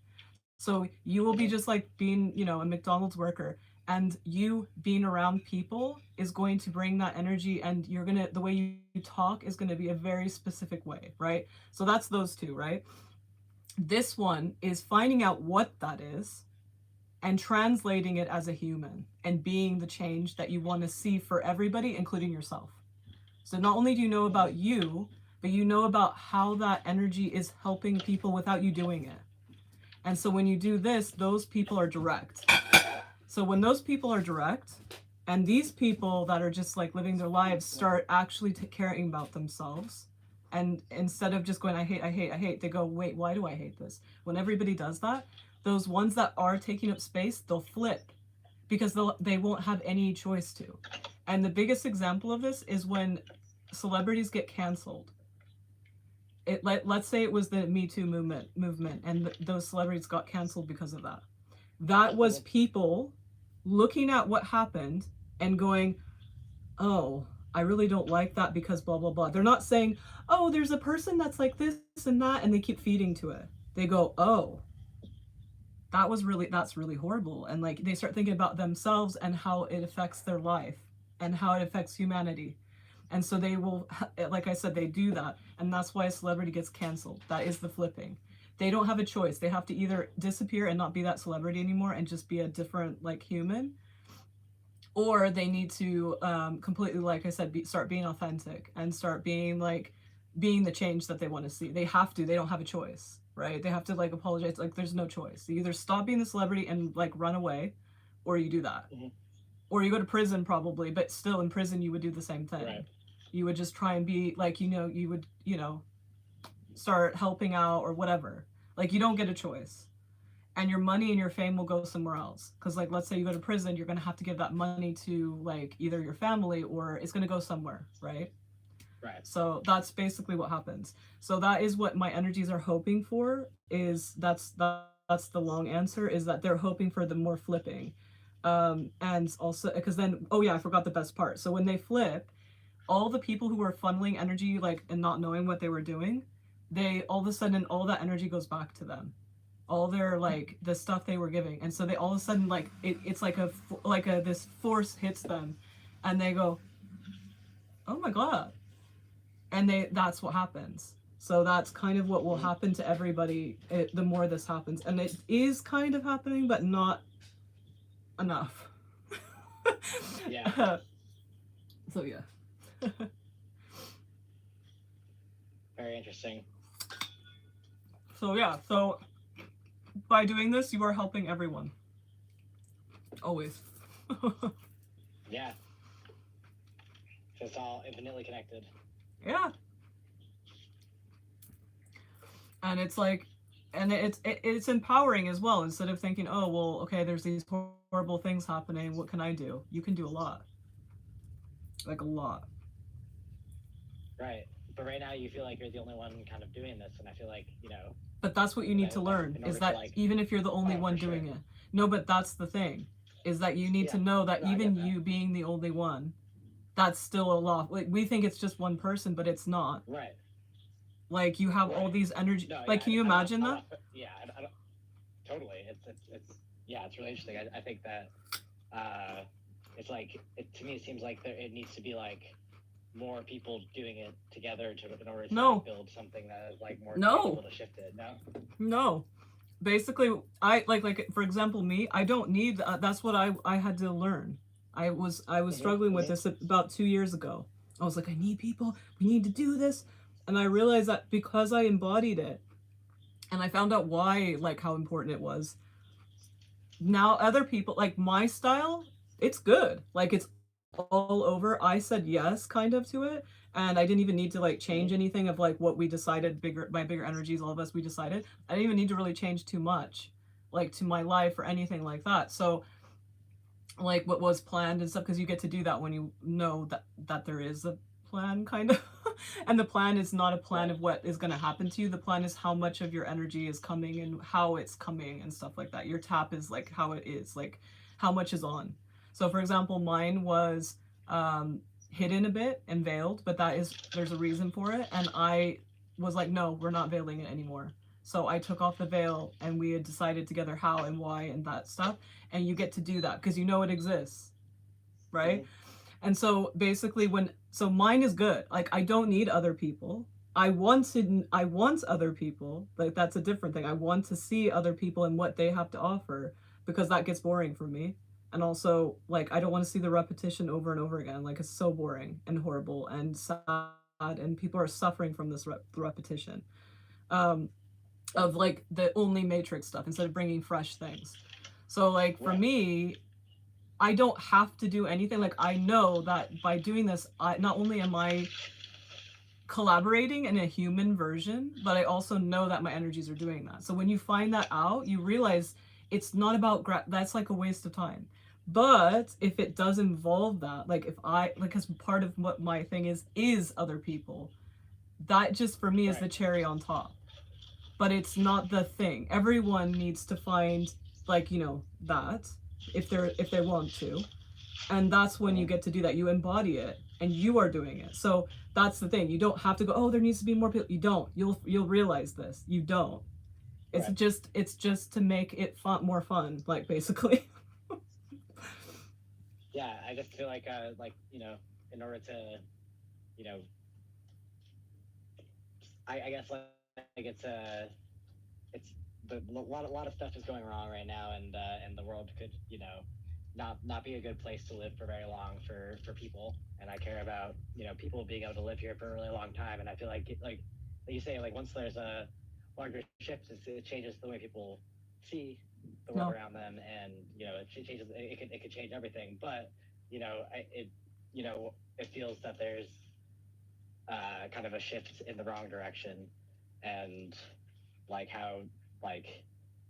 So you will be just like being, a McDonald's worker, and you being around people is going to bring that energy, and the way you talk is going to be a very specific way, right? So that's those two, right? This one is finding out what that is and translating it as a human and being the change that you want to see for everybody, including yourself. So not only do you know about you, but you know about how that energy is helping people without you doing it. And so when you do this, those people are direct. So when those people are direct, and these people that are just like living their lives start actually caring about themselves, and instead of just going, I hate, they go, wait, why do I hate this? When everybody does that, those ones that are taking up space, they'll flip because they won't have any choice to. And the biggest example of this is when celebrities get canceled. Let's say it was the Me Too movement, and those celebrities got canceled because of that. That was people looking at what happened and going, oh, I really don't like that because blah, blah, blah. They're not saying, oh, there's a person that's like this and that, and they keep feeding to it. They go, oh, that's really horrible. And like they start thinking about themselves and how it affects their life and how it affects humanity. And so they will, like I said, they do that. And that's why a celebrity gets canceled. That is the flipping. They don't have a choice. They have to either disappear and not be that celebrity anymore and just be a different like human, or they need to completely, like I said, start being authentic and start being the change that they want to see. They have to. They don't have a choice, right? They have to like apologize. Like there's no choice. You either stop being the celebrity and like run away, or you do that, or you go to prison probably. But still, in prison, you would do the same thing. Right. You would just try and be like, you would, start helping out or whatever. Like you don't get a choice. And your money and your fame will go somewhere else. Because like, let's say you go to prison, you're going to have to give that money to like either your family or it's going to go somewhere, right? Right. So that's basically what happens. So that is what my energies are hoping for, is that's the long answer, is that they're hoping for the more flipping. And also, because then, oh yeah, I forgot the best part. So when they flip, all the people who were funneling energy, like, and not knowing what they were doing, they all of a sudden, all that energy goes back to them. All their, like, the stuff they were giving. And so they all of a sudden, like, it's like this force hits them. And they go, oh my God. And that's what happens. So that's kind of what will happen to everybody the more this happens. And it is kind of happening, but not enough. Yeah. So yeah. Very interesting. So yeah, so by doing this, you are helping everyone. Always. Yeah. So it's all infinitely connected. Yeah. And it's like, and it's empowering as well. Instead of thinking, oh, well, okay, there's these horrible things happening. What can I do? You can do a lot. Like a lot. Right. But right now you feel like you're the only one kind of doing this. And I feel like, But that's what you need to learn, is that even if you're the only one doing it. No, but that's the thing, is that you need to know that even you being the only one, that's still a lot. Like, we think it's just one person, but it's not. Right. Like, you have all these energy. No, like, can you imagine that? Yeah, I don't, totally. It's really interesting. I think that it's like, to me, it seems like it needs to be like more people doing it together in order to build something that is like more able to shift it. No. Basically, I like for example, me, I don't need that's what I had to learn. I was struggling with this about 2 years ago. I was like, I need people, we need to do this. And I realized that because I embodied it and I found out why, like how important it was. Now other people, like my style, it's good. Like it's all over. I said yes kind of to it. and I didn't even need to like change anything of like what we decided. Bigger by bigger energies, all of us, we decided I didn't even need to really change too much, like to my life or anything like that. So like what was planned and stuff, because you get to do that when you know that there is a plan, kind of. And the plan is not a plan Right. of what is going to happen to you. The plan is how much of your energy is coming and how it's coming and stuff like that. Your tap is like how it is, like how much is on. So for example, mine was hidden a bit and veiled, but that is, there's a reason for it. And I was like, no, we're not veiling it anymore. So I took off the veil and we had decided together how and why and that stuff. And you get to do that because you know it exists, right? And so basically when, so mine is good. Like I don't need other people. I want other people. Like that's a different thing. I want to see other people and what they have to offer, because that gets boring for me. And also like I don't want to see the repetition over and over again. Like it's so boring and horrible and sad, and people are suffering from this repetition. Um of like the only matrix stuff instead of bringing fresh things. So like for Right. me, I don't have to do anything. Like I know that by doing this, not only am I collaborating in a human version, but I also know that my energies are doing that. So when you find that out, you realize it's not about that's like a waste of time. But if it does involve that, like if I like, as part of what my thing is other people, that just for me is Right. the cherry on top. But it's not the thing. Everyone needs to find like, you know, that if they want to. And that's when you get to do that. You embody it and you are doing it. So that's the thing. You don't have to go, oh, there needs to be more people. You don't. You'll realize this. You don't. Right. It's just to make it more fun, like basically. Yeah, I just feel like you know, in order to, you know, I guess like it's a lot of stuff is going wrong right now, and the world could, you know, not be a good place to live for very long for people. And I care about, you know, people being able to live here for a really long time. And I feel like you say, like once there's a larger shift, it changes the way people see the world No. around them, and you know, it changes. It could change everything. But you know, you know, it feels that there's kind of a shift in the wrong direction, and like how, like,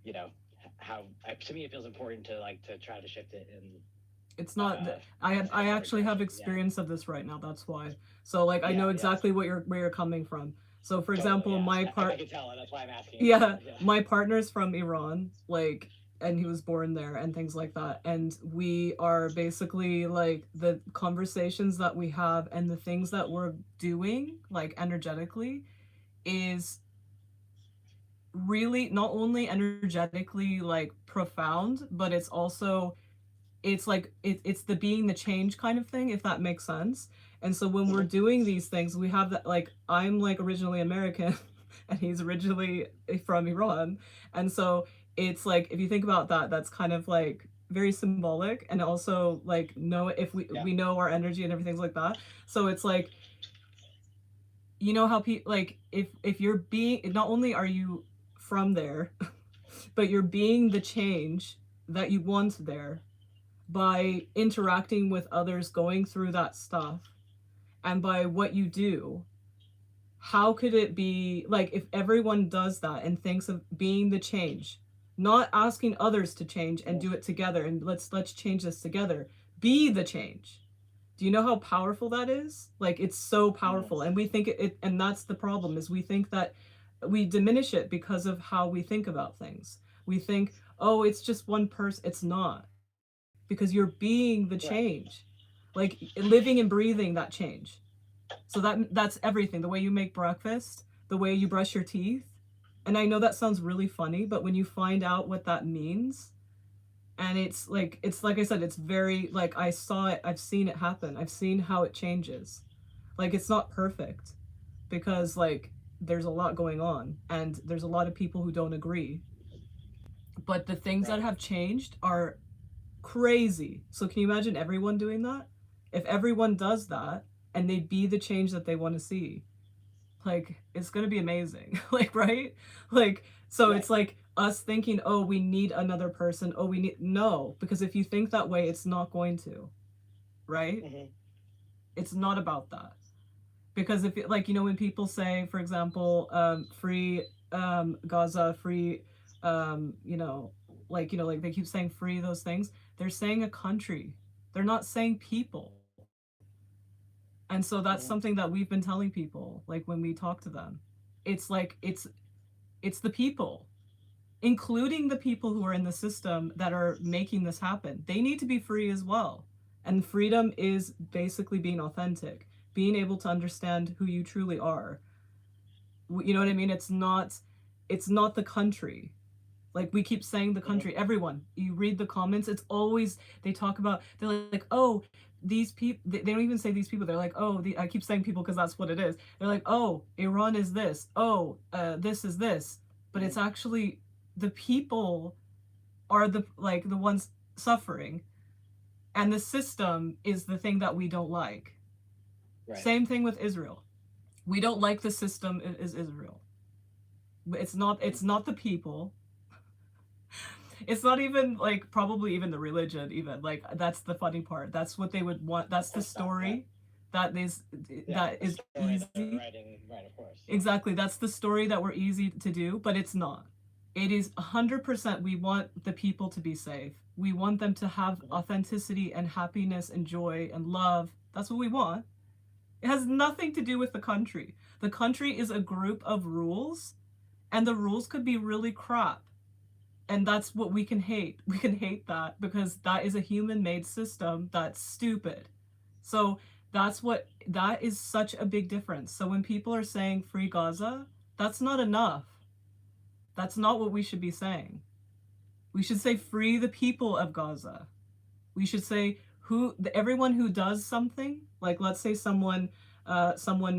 you know, how to me it feels important to like to try to shift it in It's not a I better actually have direction. experience of this right now. That's why. So like I Yeah, know yeah, exactly what where you're coming from. So for totally. example, Yeah, my I part can tell, and that's why I'm asking about yeah, it. Yeah. my partner's from Iran, like, and he was born there and things like that. And we are basically like the conversations that we have and the things that we're doing, like energetically, is really not only energetically like profound, but it's also it's like it's the being the change kind of thing, if that makes sense. And so when we're doing these things, we have that, like I'm like originally American and he's originally from Iran. And so it's like if you think about that, that's kind of like very symbolic, and also like know if Yeah. we know our energy and everything's like that. So it's like, you know how people like if you're being, not only are you from there, but you're being the change that you want there by interacting with others going through that stuff, and by what you do. How could it be like if everyone does that and thinks of being the change, not asking others to change and do it together and let's change this together, be the change. Do you know how powerful that is? Like it's so powerful, and we think and that's the problem, is we think that we diminish it because of how we think about things. We think, oh, it's just one person. It's not, because you're being the Right. change, like living and breathing that change. So that's everything. The way you make breakfast, the way you brush your teeth. And I know that sounds really funny, but when you find out what that means, and it's like I said, it's very like I saw it, I've seen it happen. I've seen how it changes. Like it's not perfect, because like there's a lot going on and there's a lot of people who don't agree. But the things that Right. have changed are crazy. So can you imagine everyone doing that? If everyone does that and they be the change that they want to see, like it's going to be amazing. Like right? Like so Right. it's like us thinking, "Oh, we need another person. Oh, we need," no, because if you think that way, it's not going to, right? Mm-hmm. It's not about that. Because if like when people say, for example, free Gaza, free like they keep saying free those things, they're saying a country, they're not saying people. And so that's Mm-hmm. something that we've been telling people, like when we talk to them. It's like it's the people, including the people who are in the system that are making this happen. They need to be free as well. And freedom is basically being authentic, being able to understand who you truly are. You know what I mean? It's not the country. Like we keep saying the Mm-hmm. country, everyone. You read the comments, it's always they talk about they're like, "Oh, these people they don't even say these people. They're like, "Oh, I keep saying people because that's what it is." They're like, "Oh, Iran is this. Oh, this is this." But Mm-hmm. it's actually the people are the ones suffering, and the system is the thing that we don't like. Right. Same thing with Israel. We don't like the system is Israel. Mm-hmm. It's not the people. It's not even like probably even the religion even. Like that's the funny part. That's what they would want. Of That's the course not. Yeah. story that is Yeah. that The is story that they're easy. writing. Right. Of course. Yeah. Exactly. That's the story that we're easy to do, but it's not. It is 100% we want the people to be safe. We want them to have Mm-hmm. authenticity and happiness and joy and love. That's what we want. It has nothing to do with the country. The country is a group of rules, and the rules could be really crap. And that's what we can hate. We can hate that because that is a human made system that's stupid. So that is such a big difference. So when people are saying free Gaza, that's not enough. That's not what we should be saying. We should say free the people of Gaza. We should say everyone who does something, like let's say someone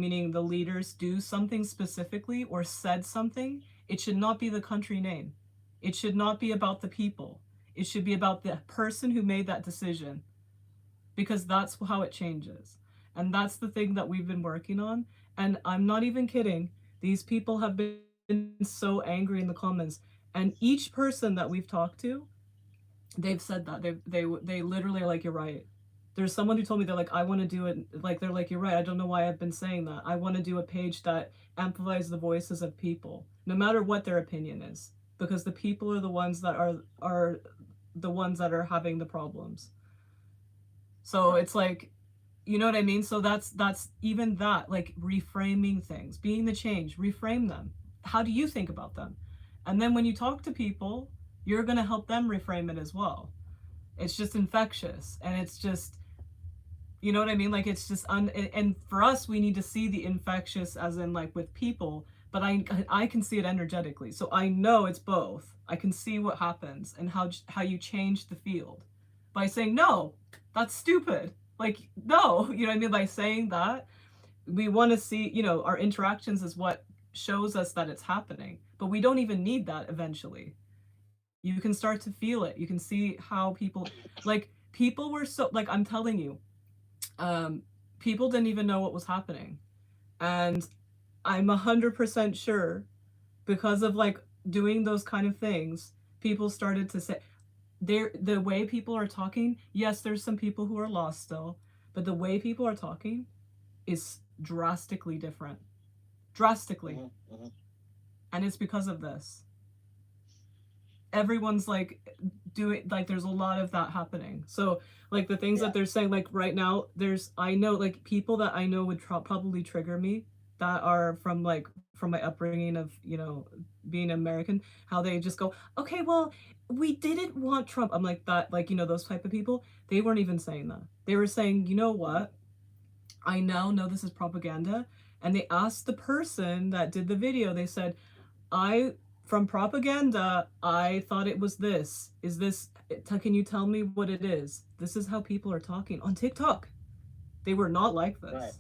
meaning the leaders do something specifically or said something, it should not be the country name. It should not be about the people. It should be about the person who made that decision, because that's how it changes. And that's the thing that we've been working on. And I'm not even kidding. These people have been so angry in the comments. And each person that we've talked to, they've said that they literally are like, you're right. There's someone who told me, they're like, I want to do it, like they're like, you're right, I don't know why I've been saying that. I want to do a page that amplifies the voices of people no matter what their opinion is, because the people are the ones that are the ones that are having the problems. So Right. it's like, you know what I mean? So that's even that, like reframing things, being the change, reframe them. How do you think about them? And then when you talk to people, you're going to help them reframe it as well. It's just infectious, and it's just, you know what I mean? Like it's just and for us we need to see the infectious as in like with people, but I can see it energetically. So I know it's both. I can see what happens and how you change the field by saying no, that's stupid. Like no, you know what I mean? By saying that, we want to see, our interactions is what shows us that it's happening. But we don't even need that eventually. You can start to feel it. You can see how people were so, like, I'm telling you, um, people didn't even know what was happening. And I'm 100% sure, because of like doing those kind of things, people started to say, the way people are talking, yes, there's some people who are lost still, but the way people are talking is drastically different. Drastically. Mm-hmm. Mm-hmm. And it's because of this. Everyone's like doing, like there's a lot of that happening. So like the things Yeah. that they're saying, like right now, I know like people that I know would probably trigger me, that are from my upbringing of being American, how they just go, okay, well, we didn't want Trump. I'm like, that, like, those type of people, they weren't even saying that. They were saying, you know Mm-hmm. what, I now know this is propaganda. And they asked the person that did the video, they said, I, from propaganda, I thought it was this. Is this, can you tell me what it is? This is how people are talking on TikTok. They were not like Right. this.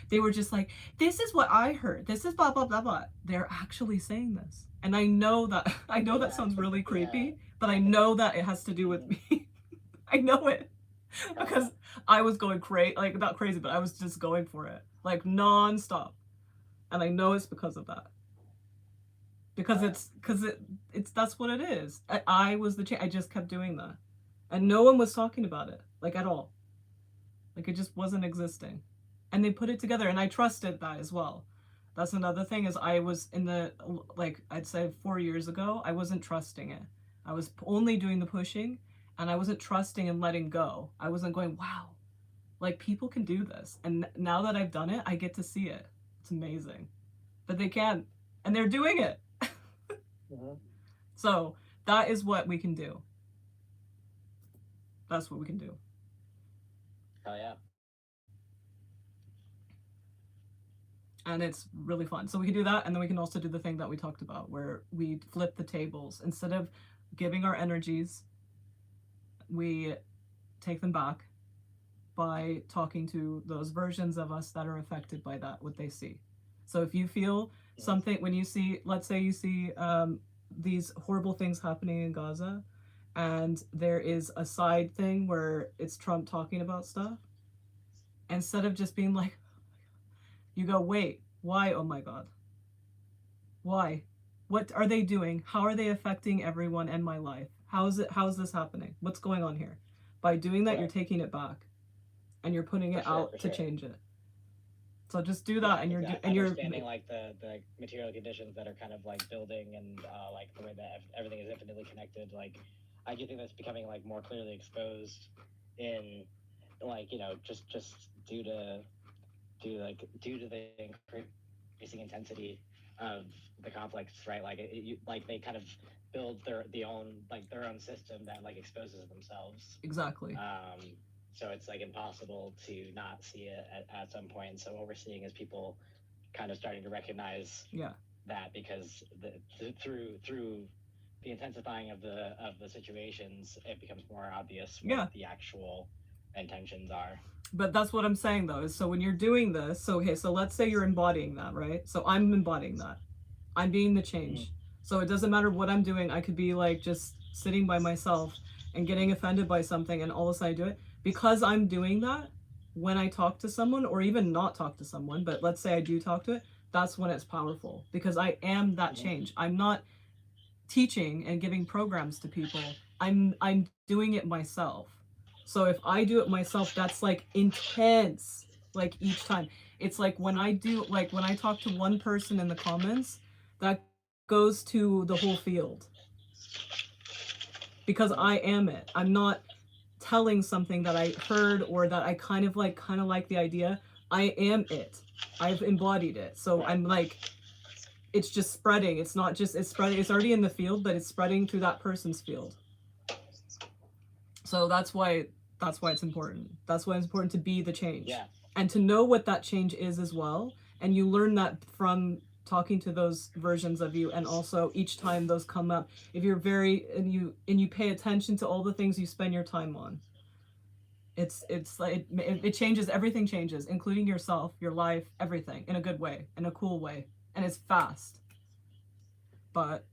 They were just like, this is what I heard. This is blah, blah, blah, blah. They're actually saying this. And I know that, I know that Yeah. sounds really Yeah. creepy, but I know that it has to do with Mm-hmm. me. I know it because I was going crazy, like not crazy, but I was just going for it, like nonstop. And I know it's because of that. Because Right. it's that's what it is. I was the change. I just kept doing that, and no one was talking about it, like at all. Like it just wasn't existing. and they put it together, and I trusted that as well. That's another thing, is I was in the, like, I'd say 4 years ago, I wasn't trusting it. I was only doing the pushing, and I wasn't trusting and letting go. I wasn't going, wow, like, people can do this. And now that I've done it, I get to see it. It's amazing. But they can, and they're doing it. Mm-hmm. So that is what we can do. That's what we can do. Hell yeah. And it's really fun. So we can do that, and then we can also do the thing that we talked about, where we flip the tables. Instead of giving our energies, we take them back by talking to those versions of us that are affected by that, what they see. So if you feel something, when you see, let's say you see these horrible things happening in Gaza, and there is a side thing where it's Trump talking about stuff, instead of just being like, you go, wait, why? Oh my God. Why? What are they doing? How are they affecting everyone and my life? How is this happening? What's going on here? By doing that, you're taking it back, and you're putting it out to change it. So just do that, and you're understanding like the material conditions that are kind of like building, and like the way that everything is infinitely connected. Like, I do think that's becoming like more clearly exposed in, like, you know, just due to the increasing intensity of the conflicts, right? Like like they kind of build their own system that like exposes themselves. Exactly. So it's like impossible to not see it at some point. So what we're seeing is people kind of starting to recognize that, because through the intensifying of the situations, it becomes more obvious what the actual intentions are. But that's what I'm saying, though, is so when you're doing this, so okay, so let's say you're embodying that, right? So I'm embodying that. I'm being the change. Mm-hmm. So it doesn't matter what I'm doing. I could be like just sitting by myself and getting offended by something, and all of a sudden I do it. Because I'm doing that, when I talk to someone, or even not talk to someone, but let's say I do talk to it, that's when it's powerful, because I am that change. I'm not teaching and giving programs to people. I'm doing it myself. So if I do it myself, that's like intense, like each time. It's like when I talk to one person in the comments, that goes to the whole field. Because I am it. I'm not telling something that I heard or that I kind of like the idea. I am it. I've embodied it. So I'm like, it's just spreading. It's not just, it's spreading. It's already in the field, but it's spreading through that person's field. So that's why it's important. That's why it's important to be the change. Yeah. And to know what that change is as well. And you learn that from talking to those versions of you, and also each time those come up, if you're and you pay attention to all the things you spend your time on, it's like it changes. Everything changes, including yourself, your life, everything, in a good way, in a cool way, and it's fast. But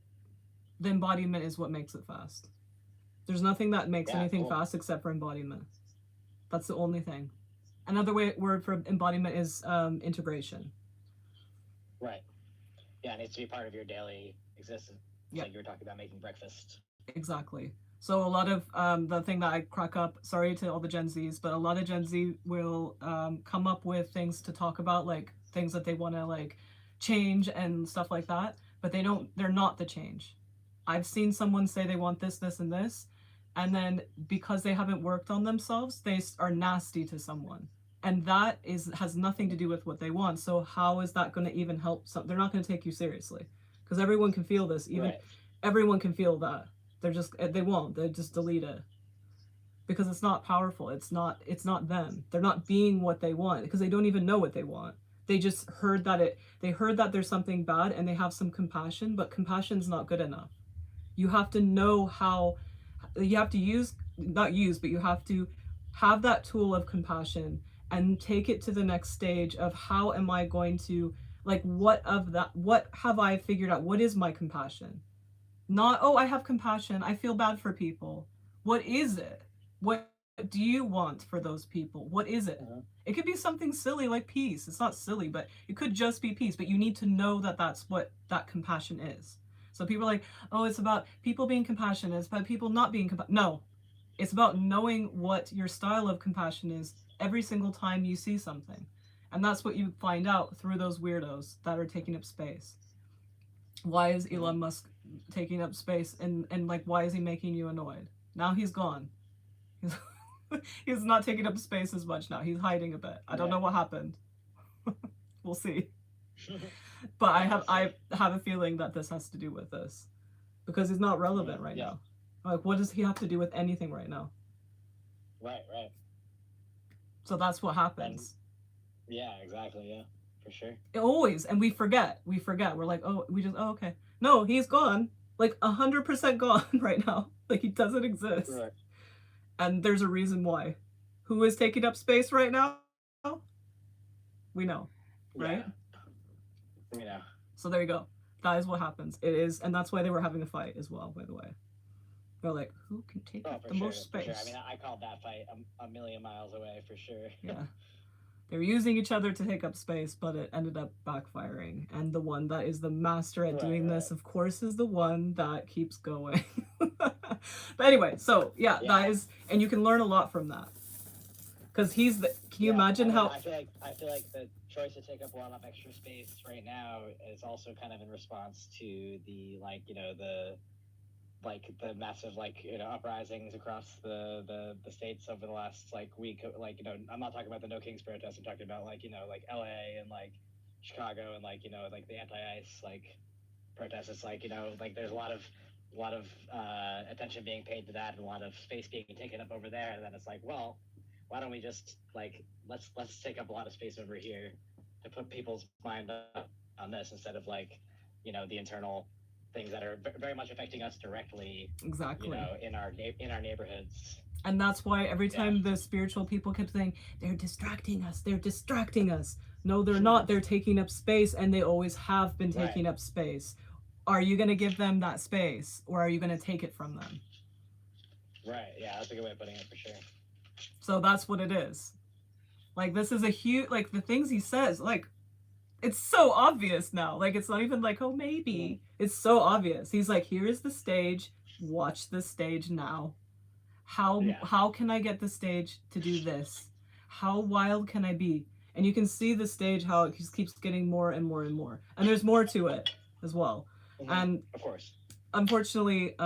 the embodiment is what makes it fast. There's nothing that makes anything fast except for embodiment. That's the only thing. Another word for embodiment is integration. Right. Yeah, it needs to be part of your daily existence. Like you were talking about making breakfast. Exactly. So a lot of the thing that I crack up, sorry to all the Gen Zs, but a lot of Gen Z will come up with things to talk about, like things that they want to like change and stuff like that, but they're not the change. I've seen someone say they want this, this, and this, and then because they haven't worked on themselves, they are nasty to someone. And that has nothing to do with what they want. So how is that going to even help? They're not going to take you seriously, because everyone can feel this. Even everyone can feel that. They won't. They just delete it, because it's not powerful. It's not them. They're not being what they want, because they don't even know what they want. They just heard that there's something bad, and they have some compassion, but compassion's not good enough. You have to know how. You have to but you have to have that tool of compassion and take it to the next stage of how am I going to, like, what have I figured out? What is my compassion? Not, oh, I have compassion, I feel bad for people. What is it? What do you want for those people? What is it? It could be something silly like peace. It's not silly, but it could just be peace. But you need to know that that's what that compassion is. So people are like, oh, it's about people being compassionate. It's about people not being compassionate. No, it's about knowing what your style of compassion is every single time you see something. And that's what you find out through those weirdos that are taking up space. Why is Elon Musk taking up space, and like why is he making you annoyed? Now he's gone. He's, he's not taking up space as much now. He's hiding a bit. I don't know what happened. We'll see. But I have a feeling that this has to do with this. Because he's not relevant right now. Like what does he have to do with anything right now? Right. So that's what happens. And, yeah, exactly, yeah. For sure. Always, and we forget. We're like, oh, okay. No, he's gone. Like 100% gone right now. Like he doesn't exist. Right. And there's a reason why. Who is taking up space right now? We know, right? Yeah. We know. So there you go. That is what happens. It is, and that's why they were having a fight as well. By the way, they're like, who can take up the most space? Sure. I mean, I called that fight a million miles away for sure. Yeah. They were using each other to take up space, but it ended up backfiring. And the one that is the master at doing this, of course, is the one that keeps going. But anyway, so yeah, that is, and you can learn a lot from that. Because he's the, can you imagine how... I feel like the choice to take up a lot of extra space right now is also kind of in response to the, like, you know, the massive, like, you know, uprisings across the states over the last, like, week. Like, you know, I'm not talking about the No Kings protests. I'm talking about, like, you know, like LA and, like, Chicago and, like, you know, like the anti-ICE, like, protests. It's like, you know, like there's a lot of attention being paid to that and a lot of space being taken up over there. And then it's like, well, why don't we just, like, let's take up a lot of space over here to put people's mind up on this instead of, like, you know, the internal things that are very much affecting us directly. Exactly. You know, in our neighborhoods. And that's why every time the spiritual people kept saying, they're distracting us. No, they're not. They're taking up space, and they always have been taking up space. Are you going to give them that space, or are you going to take it from them? Right, yeah, that's a good way of putting it, for sure. So that's what it is. Like, this is a huge, like, the things he says, like, it's so obvious now. Like, it's not even like, oh, maybe. It's so obvious. He's like, here is the stage. Watch the stage now. How can I get the stage to do this? How wild can I be? And you can see the stage, how it just keeps getting more and more and more. And there's more to it as well. And of course, unfortunately,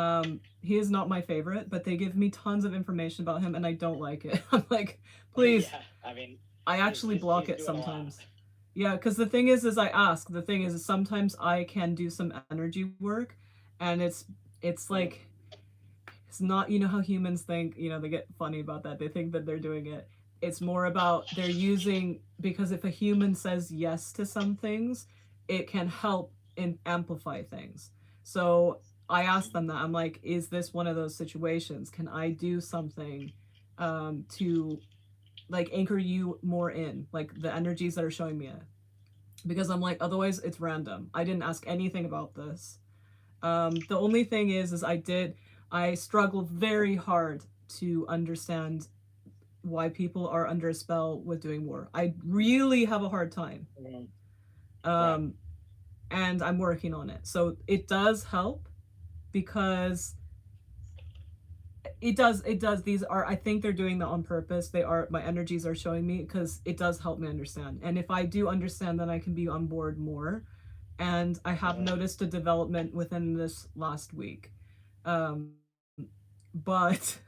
he is not my favorite, but they give me tons of information about him, and I don't like it. I'm like, please. Yeah, I mean, I actually block it sometimes. Yeah, because the thing is I ask. The thing is sometimes I can do some energy work, and it's like, it's not, you know how humans think, you know, they get funny about that. They think that they're doing it. It's more about they're using, because if a human says yes to some things, it can help and amplify things. So I asked them that. I'm like, is this one of those situations? Can I do something to, like, anchor you more in, like, the energies that are showing me it? Because I'm like, otherwise it's random. I didn't ask anything about this. The only thing is I struggled very hard to understand why people are under a spell with doing war. I really have a hard time. And I'm working on it. So it does help, because it does. These are, I think they're doing that on purpose. My energies are showing me, because it does help me understand. And if I do understand, then I can be on board more. And I have noticed a development within this last week. But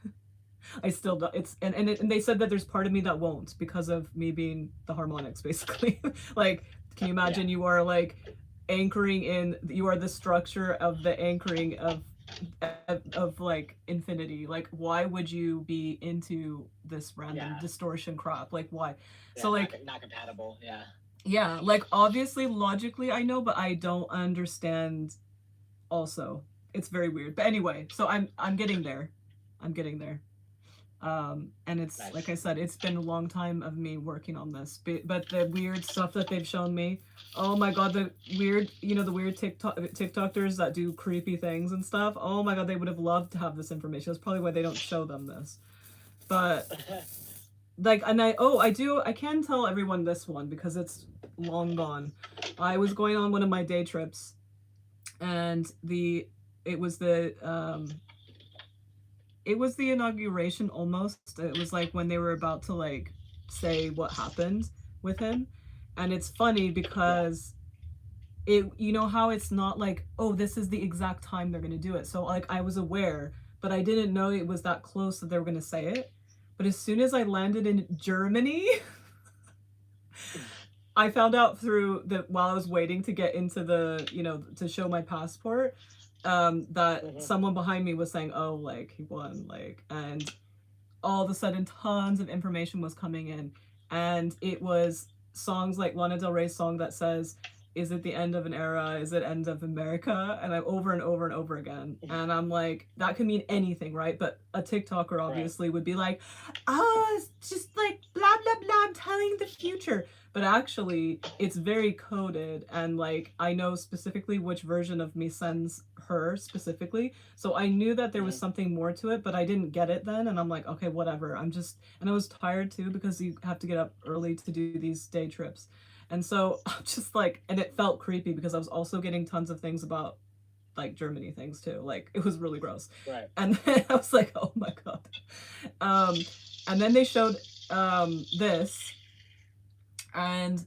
I still don't, and they said that there's part of me that won't, because of me being the harmonics, basically. Like, can you imagine you are, like, anchoring in, you are the structure of the anchoring of like infinity. Like, why would you be into this random distortion crap? Like, why? So, like, not compatible. Yeah, like, obviously logically I know, but I don't understand also. It's very weird. But anyway, so I'm getting there. And it's nice. Like I said, it's been a long time of me working on this, but the weird stuff that they've shown me, oh my god, the weird TikTokers that do creepy things and stuff, oh my god, they would have loved to have this information. That's probably why they don't show them this. But like, and I can tell everyone this one, because it's long gone. I was going on one of my day trips, and it was the inauguration almost. It was like when they were about to, like, say what happened with him. And it's funny Yeah. because it, you know how it's not like, oh, this is the exact time they're going to do it. So like I was aware, but I didn't know it was that close that they were going to say it. But as soon as I landed in Germany, I found out through the, while I was waiting to get into the, you know, to show my passport, that Mm-hmm. someone behind me was saying, oh, like he won, like, and all of a sudden tons of information was coming in, and it was songs like Lana Del Rey's song that says, is it the end of an era, is it end of America, and I'm over and over and over again, and I'm like, that could mean anything, right? But a TikToker Right. obviously would be like, oh, it's just like blah blah blah, I'm telling the future. But actually it's very coded, and like I know specifically which version of me sends her specifically, so I knew that there was Mm-hmm. something more to it, but I didn't get it then, and I'm like, okay, whatever. I'm just, and I was tired too because you have to get up early to do these day trips. And so I'm just like, and it felt creepy because I was also getting tons of things about like Germany things too. Like it was really gross. Right. And then I was like, oh my god. And then they showed this and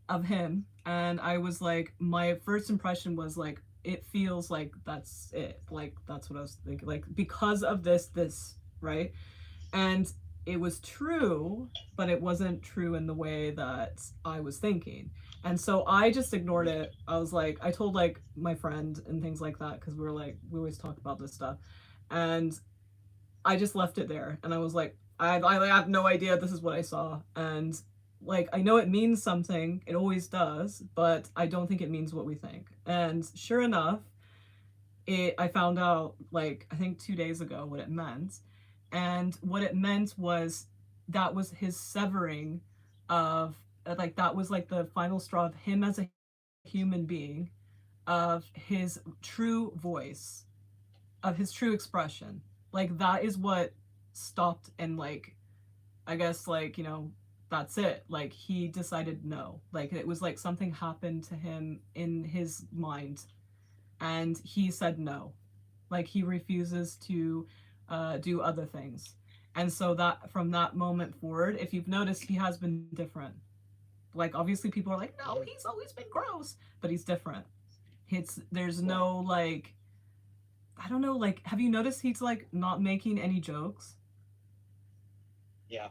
of him, and I was like, my first impression was like, it feels like that's it, like that's what I was thinking, like because of this, right? And it was true, but it wasn't true in the way that I was thinking. And so I just ignored Mm-hmm. it. I was like, I told like my friend and things like that, because we were like, we always talk about this stuff, and I just left it there, and I was like, I have no idea. This is what I saw, and like I know it means something. It always does, but I don't think it means what we think. And sure enough, it, I found out like I think 2 days ago what it meant, and what it meant was that was his severing of, like that was like the final straw of him as a human being, of his true voice, of his true expression. Like that is what stopped, and like I guess like, you know, that's it. Like he decided no. Like it was like something happened to him in his mind, and he said no. Like he refuses to do other things. And so that from that moment forward, if you've noticed, he has been different. Like obviously people are like, no, Mm-hmm. he's always been gross, but he's different. It's, there's Right. no like, I don't know, like have you noticed he's like not making any jokes? Yeah.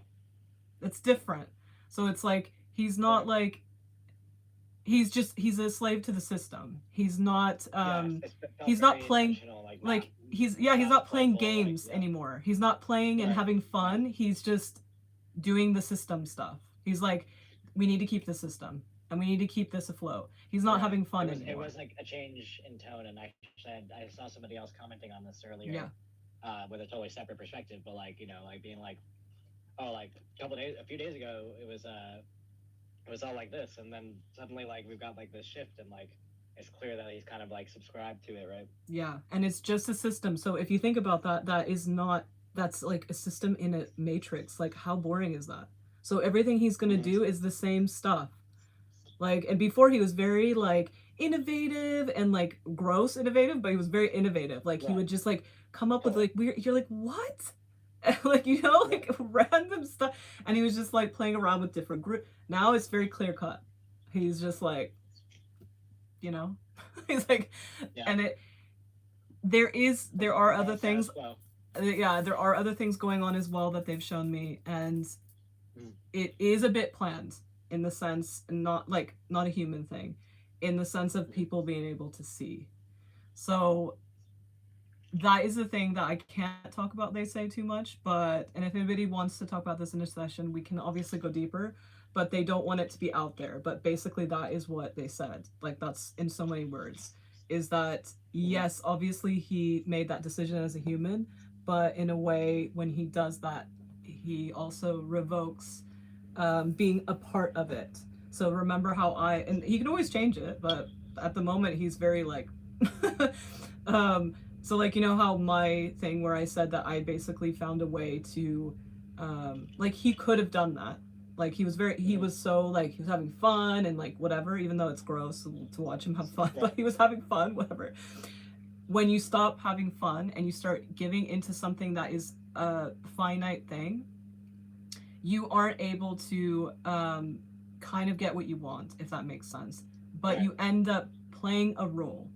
It's different. So it's like he's not Right. like, he's just, he's a slave to the system. He's not Yeah. It felt he's not very playing, intentional, like he's, yeah, he's not not playing playful, like games yeah. anymore. He's not playing and Right. having Right. fun. He's just doing the system stuff. He's like, we need to keep the system and we need to keep this afloat. He's not Right. having fun It anymore. was like a change in tone, and I saw somebody else commenting on this earlier, Yeah. with a totally separate perspective, but like like being like, oh, like a few days ago, it was all like this, and then suddenly like we've got like this shift, and like it's clear that he's kind of like subscribed to it, right? Yeah. And it's just a system. So if you think about that, that is not, that's like a system in a matrix. Like how boring is that? So everything he's going to Mm-hmm. do is the same stuff. Like, and before he was very like innovative and like gross innovative, but he was very innovative. Like he Right. would just like come up with Totally. like weird, you're like, what? And, like, you know, Right. like random stuff. And he was just like playing around with different group. Now it's very clear cut. He's just like, you know, he's like, Yeah. and it, there are other More status things. quo. Yeah, there are other things going on as well that they've shown me, and Mm. it is a bit planned, in the sense, not like not a human thing, in the sense of Mm-hmm. people being able to see. So that is the thing that I can't talk about, they say, too much, but, and if anybody wants to talk about this in a session, we can obviously go deeper, but they don't want it to be out there. But basically that is what they said, like that's in so many words, is that Mm-hmm. yes, obviously he made that decision as a human, but in a way when he does that, he also revokes being a part of it. So remember how I, and he can always change it, but at the moment he's very like so like, you know how my thing where I said that I basically found a way to like he could have done that. Like he was very, he Mm-hmm. was so like, he was having fun and like whatever, even though it's gross to watch him have fun, but Right. he was having fun, whatever. When you stop having fun and you start giving into something that is a finite thing, you aren't able to kind of get what you want, if that makes sense. But Right. you end up playing a role.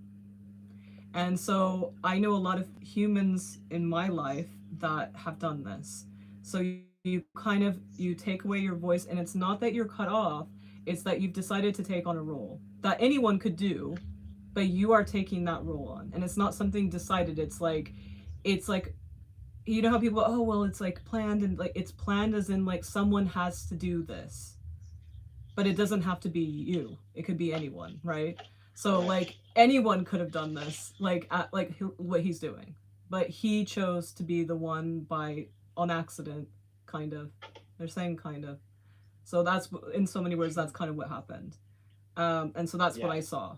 And so I know a lot of humans in my life that have done this. So you kind of you take away your voice, and it's not that you're cut off, it's that you've decided to take on a role that anyone could do, but you are taking that role on. And it's not something decided. It's like you know how people, oh well, it's like planned, and like it's planned as in like someone has to do this, but it doesn't have to be you. It could be anyone, right? So Right. like anyone could have done this, like what he's doing, but he chose to be the one by on accident, kind of. They're saying kind of. So that's in so many words. That's kind of what happened, and so that's what Yeah. I saw.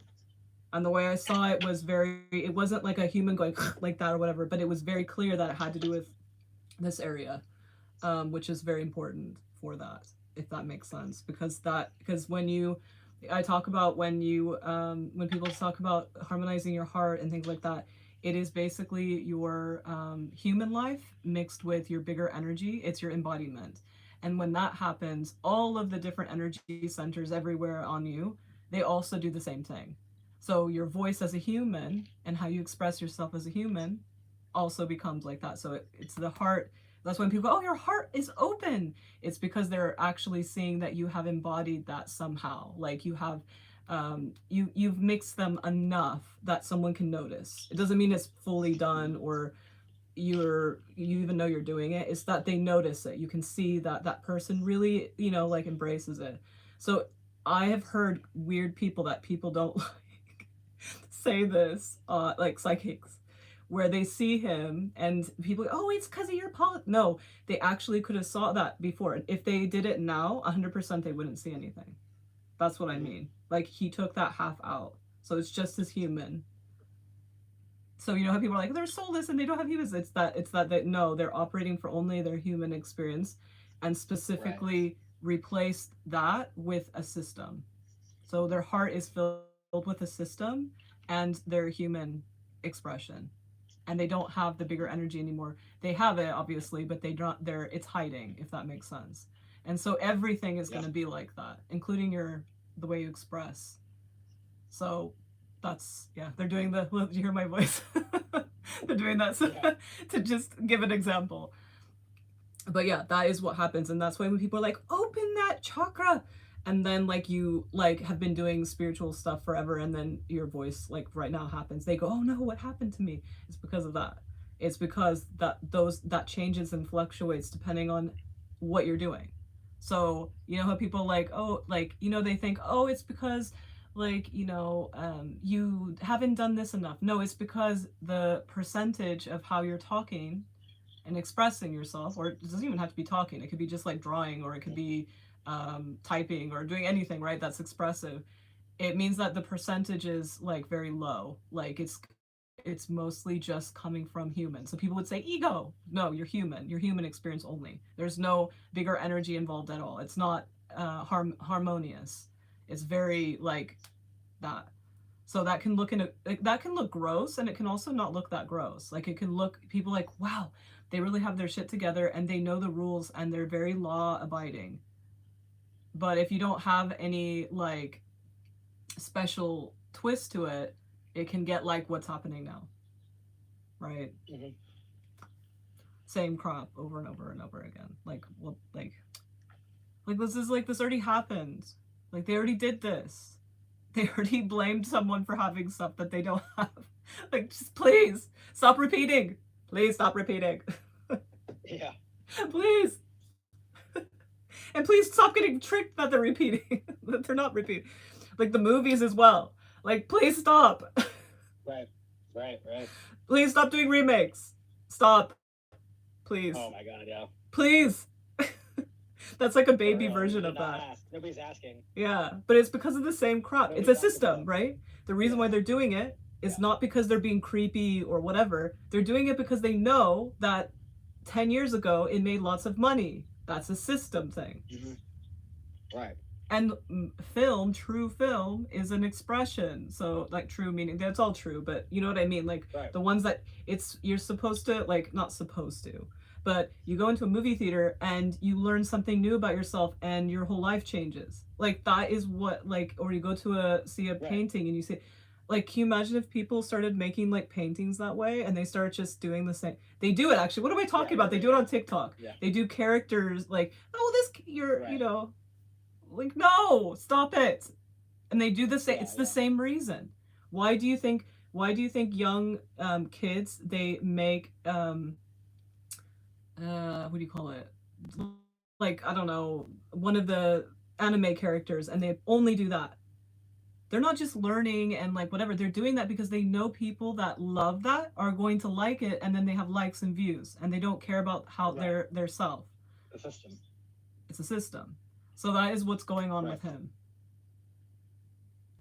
And the way I saw it was very. It wasn't like a human going like that or whatever, but it was very clear that it had to do with this area, which is very important for that, if that makes sense. Because when you, I talk about when people talk about harmonizing your heart and things like that, it is basically your human life mixed with your bigger energy. It's your embodiment. And when that happens, all of the different energy centers everywhere on you, they also do the same thing. So your voice as a human and how you express yourself as a human also becomes like that. So it's the heart. That's when people go, oh, your heart is open. It's because they're actually seeing that you have embodied that somehow. Like you have, you've mixed them enough that someone can notice. It doesn't mean it's fully done or you even know you're doing it. It's that they notice it. You can see that that person really, like embraces it. So I have heard weird people that people don't like say this, like psychics, where they see him and people go, oh, it's because of your no, they actually could have saw that before. If they did it now, 100% they wouldn't see anything. That's what I mean. Like he took that half out, so it's just as human. So you know how people are like they're soulless and they don't have humans. It's that they no, they're operating for only their human experience, and Right. specifically replaced that with a system. So their heart is filled with a system and their human expression, and they don't have the bigger energy anymore. They have it obviously, but they don't. They're it's hiding, if that makes sense. And so everything is Yeah. going to be like that, including the way you express. So that's yeah. They're doing the. Well, did you hear my voice? They're doing that Yeah. to just give an example. But yeah, that is what happens, and that's why when people are like, open that chakra, and then like you like have been doing spiritual stuff forever, and then your voice like right now happens, they go, oh no, what happened to me? It's because of that. It's because that changes and fluctuates depending on what you're doing. So you know how people like, oh, like they think, oh, it's because like you haven't done this enough. No, it's because the percentage of how you're talking and expressing yourself, or it doesn't even have to be talking, it could be just like drawing, or it could be typing or doing anything, right? That's expressive. It means that the percentage is like very low. Like it's mostly just coming from human. So people would say ego. No, you're human. Your human experience only. There's no bigger energy involved at all. It's not harmonious. It's very like that. So that can look in a like, that can look gross, and it can also not look that gross. Like it can look people like, wow, they really have their shit together and they know the rules and they're very law abiding. But if you don't have any like special twist to it, it can get like what's happening now, right? Mm-hmm. Same crop over and over and over again. Like what like this is like this already happened. Like they already did this. They already blamed someone for having stuff that they don't have. Like just please stop repeating. Please stop repeating. Yeah. Please. And please stop getting tricked that they're repeating. That they're not repeating. Like the movies as well. Like please stop. Right. Right. Right. Please stop doing remakes. Stop. Please. Oh my God. Yeah. Please. That's like a For baby real. We version did of not that. ask. Nobody's asking. Yeah, but it's because of the same crap. It's Nobody a talks system, about. right? The reason why Yeah. they're doing it is Yeah. not because they're being creepy or whatever. They're doing it because they know that 10 years ago it made lots of money. That's a system thing. Mm-hmm. Right. And true film is an expression. So like true meaning that's all true, but you know what I mean? Like Right. the ones that you're supposed to like not supposed to. but you go into a movie theater and you learn something new about yourself and your whole life changes. Like that is what, like, or you go to see a Right. painting and you see, like, can you imagine if people started making like paintings that way and they start just doing the same? They do it actually. What am I talking about? They do it on TikTok. Yeah. They do characters like, oh, this, you're, Right. you know, like, no, stop it. And they do the same. Yeah, It's the yeah. same reason. Why do you think? Why do you think young kids they make what do you call it? Like, I don't know, one of the anime characters, and they only do that. They're not just learning and like whatever. They're doing that because they know people that love that are going to like it, and then they have likes and views, and they don't care about how Right. their self. The system. It's a system. So that is what's going on Right. with him.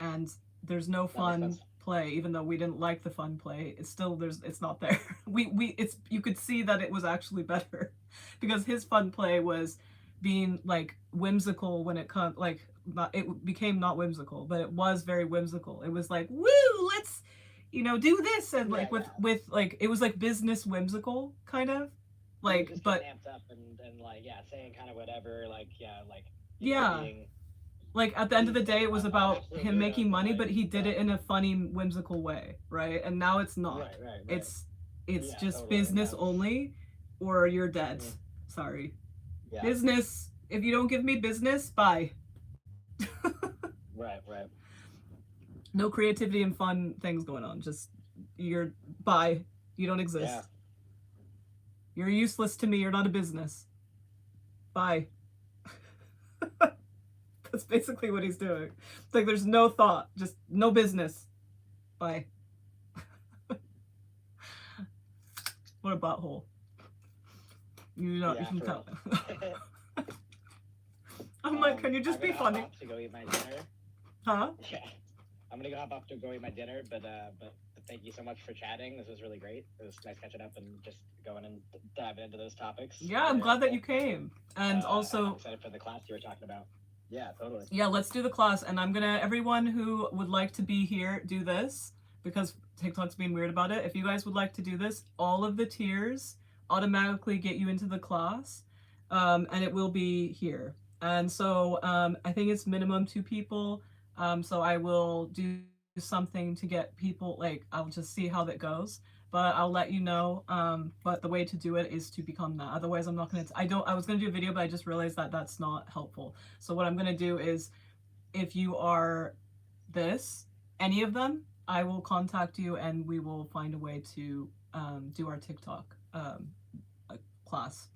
And there's no That makes fun sense. play, even though we didn't like the fun play. It's still, there's, it's not there. We it's, you could see that it was actually better because his fun play was being like whimsical when it comes, like, not, it became not whimsical, but it was very whimsical. It was like, woo, let's, you know, do this, and like Yeah, with like, it was like business whimsical kind of, He was like, just but getting amped up and like, yeah, saying kind of whatever, like, yeah, like, you know, yeah, being like at the end of the being day it was about absolute him weirdo, making but money, like, but he did yeah. it in a funny whimsical way, right? And now it's not. Right, right, right. It's Yeah, just totally. business That's only, or you're dead. mhm. Sorry. Yeah. Business, if you don't give me business, bye. Right, right. No creativity and fun things going on. Just, you're, bye. You don't exist. Yeah. You're useless to me. You're not a business. Bye. That's basically what he's doing. It's like there's no thought, just no business. Bye. What a butthole. You know, Yeah, you can for tell. real. I'm like, can you just I'm be gonna hop funny? off to go eat my dinner. Huh? Yeah. I'm gonna go hop off to go eat my dinner, but thank you so much for chatting. This was really great. It was nice catching up and just going and diving into those topics. Yeah, I'm glad that you came. And I'm also, excited for the class you were talking about. Yeah, totally. yeah, let's do the class. And I'm gonna, everyone who would like to be here, do this, because TikTok's being weird about it. If you guys would like to do this, all of the tiers automatically get you into the class, and it will be here. And so I think it's minimum 2 people. So I will do something to get people, like, I'll just see how that goes. But I'll let you know. But the way to do it is to become that. Otherwise, I'm not gonna. I was gonna do a video, but I just realized that that's not helpful. So what I'm gonna do is, if you are this, any of them, I will contact you and we will find a way to do our TikTok class.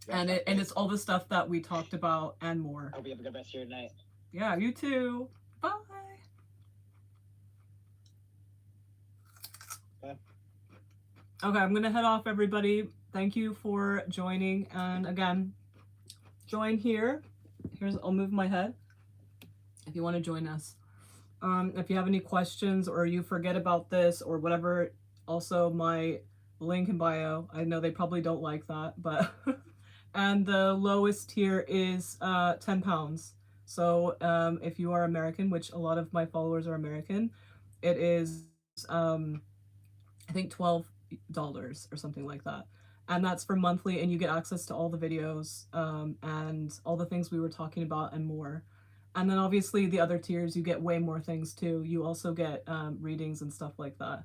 And it's all the stuff that we talked about and more. I hope you have a good rest of your night. Yeah, you too. Bye. Bye. Okay, I'm gonna head off, everybody. Thank you for joining, and again, join here. I'll move my head if you want to join us. If you have any questions or you forget about this or whatever, also my link in bio. I know they probably don't like that, but and the lowest tier is £10. So if you are American, which a lot of my followers are American, it is I think $12 or something like that. And that's for monthly, and you get access to all the videos and all the things we were talking about and more. And then obviously the other tiers, you get way more things too. You also get readings and stuff like that.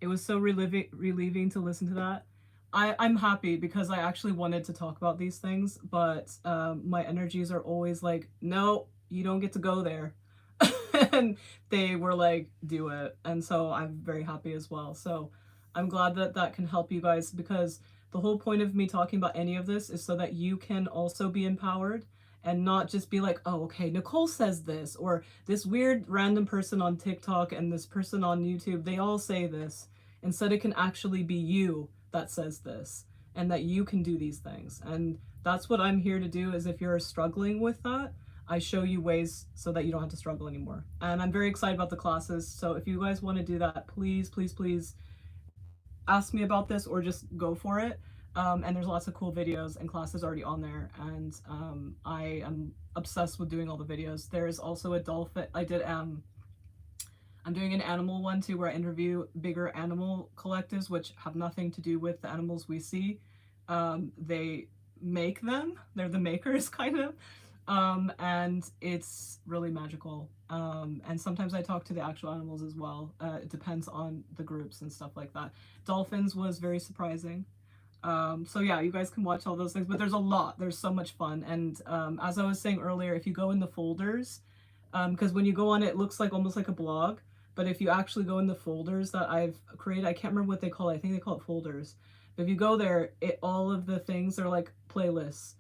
It was so relieving to listen to that. I'm happy because I actually wanted to talk about these things, but my energies are always like, no, you don't get to go there. And they were like, do it. And so I'm very happy as well. So I'm glad that that can help you guys, because the whole point of me talking about any of this is so that you can also be empowered and not just be like, oh, okay, Nicole says this, or this weird random person on TikTok and this person on YouTube, they all say this. Instead, it can actually be you that says this, and that you can do these things. And that's what I'm here to do, is if you're struggling with that, I show you ways so that you don't have to struggle anymore. And I'm very excited about the classes. So if you guys want to do that, please, please, please ask me about this or just go for it. And there's lots of cool videos and classes already on there. And I am obsessed with doing all the videos. There's also a dolphin. I did I'm doing an animal one too, where I interview bigger animal collectives, which have nothing to do with the animals we see. They make them, they're the makers, kind of. And it's really magical. And sometimes I talk to the actual animals as well. It depends on the groups and stuff like that. Dolphins was very surprising. So yeah, you guys can watch all those things, but there's a lot. There's so much fun. And as I was saying earlier, if you go in the folders, because when you go on it, it looks like almost like a blog. But if you actually go in the folders that I've created, I can't remember what they call it. I think they call it folders. But if you go there, all of the things are like playlists.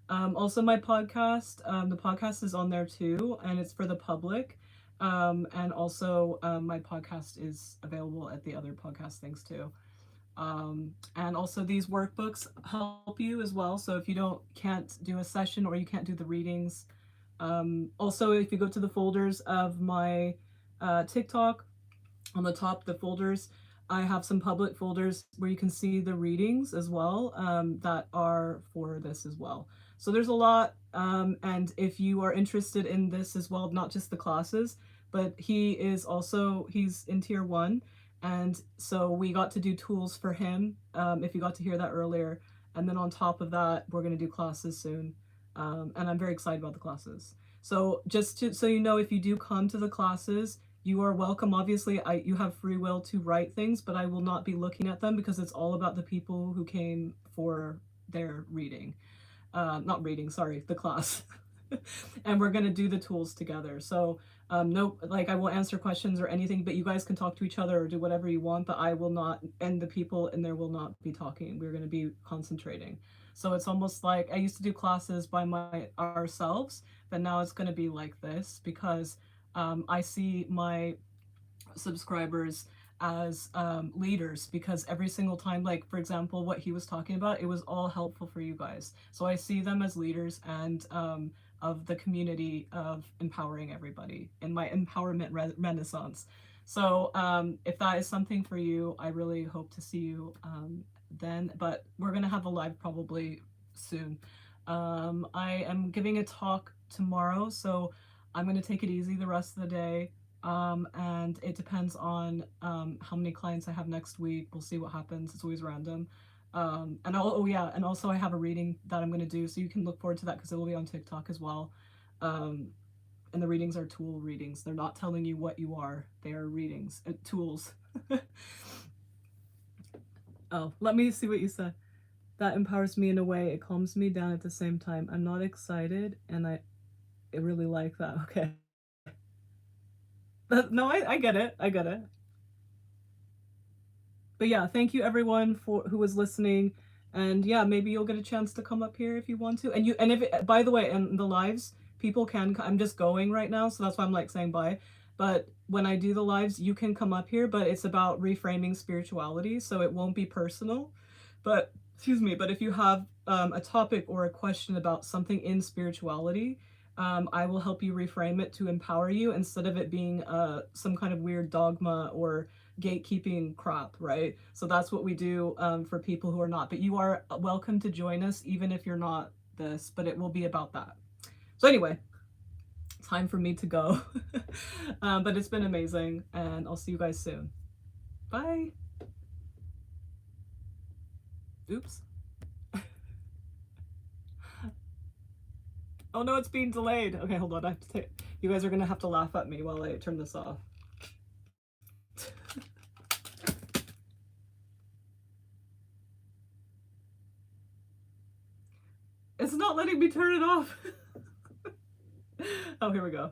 Also, my podcast, the podcast is on there too, and it's for the public. And also, my podcast is available at the other podcast things too. And also these workbooks help you as well. So if you can't do a session or you can't do the readings, also if you go to the folders of my TikTok, on the top, the folders, I have some public folders where you can see the readings as well, that are for this as well. So there's a lot. And if you are interested in this as well, not just the classes, but he's in tier 1. And so we got to do tools for him, if you got to hear that earlier. And then on top of that, we're going to do classes soon. And I'm very excited about the classes. So so you know, if you do come to the classes, you are welcome. Obviously, you have free will to write things, but I will not be looking at them because it's all about the people who came for their reading. Not reading, sorry, the class. And we're going to do the tools together. So, no, like, I won't answer questions or anything, but you guys can talk to each other or do whatever you want, but I will not, and the people in there will not be talking. We're going to be concentrating. So it's almost like I used to do classes by ourselves, but now it's going to be like this because I see my subscribers as leaders, because every single time, like for example what he was talking about, it was all helpful for you guys. So I see them as leaders and of the community of empowering everybody in my empowerment renaissance. So if that is something for you, I really hope to see you then. But we're gonna have a live probably soon. I am giving a talk tomorrow, so I'm going to take it easy the rest of the day. And it depends on how many clients I have next week. We'll see what happens. It's always random. Oh yeah, and also I have a reading that I'm going to do, so you can look forward to that because it will be on TikTok as well. And the readings are tool readings. They're not telling you what you are. They are readings, tools. Oh, let me see what you said. That empowers me in a way. It calms me down at the same time. I'm not excited, and I really like that. Okay. No, I get it. I get it. But yeah, thank you everyone for who was listening. And yeah, maybe you'll get a chance to come up here if you want to. And if by the way, in the lives, people can, I'm just going right now, so that's why I'm like saying bye. But when I do the lives, you can come up here, but it's about reframing spirituality, so it won't be personal. But excuse me, but if you have a topic or a question about something in spirituality, I will help you reframe it to empower you instead of it being some kind of weird dogma or gatekeeping crap, right? So that's what we do for people who are not. But you are welcome to join us, even if you're not this, but it will be about that. So anyway, time for me to go. But it's been amazing, and I'll see you guys soon. Bye. Oops. Oh no, it's being delayed. Okay, hold on. I have to take. You guys are gonna have to laugh at me while I turn this off. It's not letting me turn it off. Oh, here we go.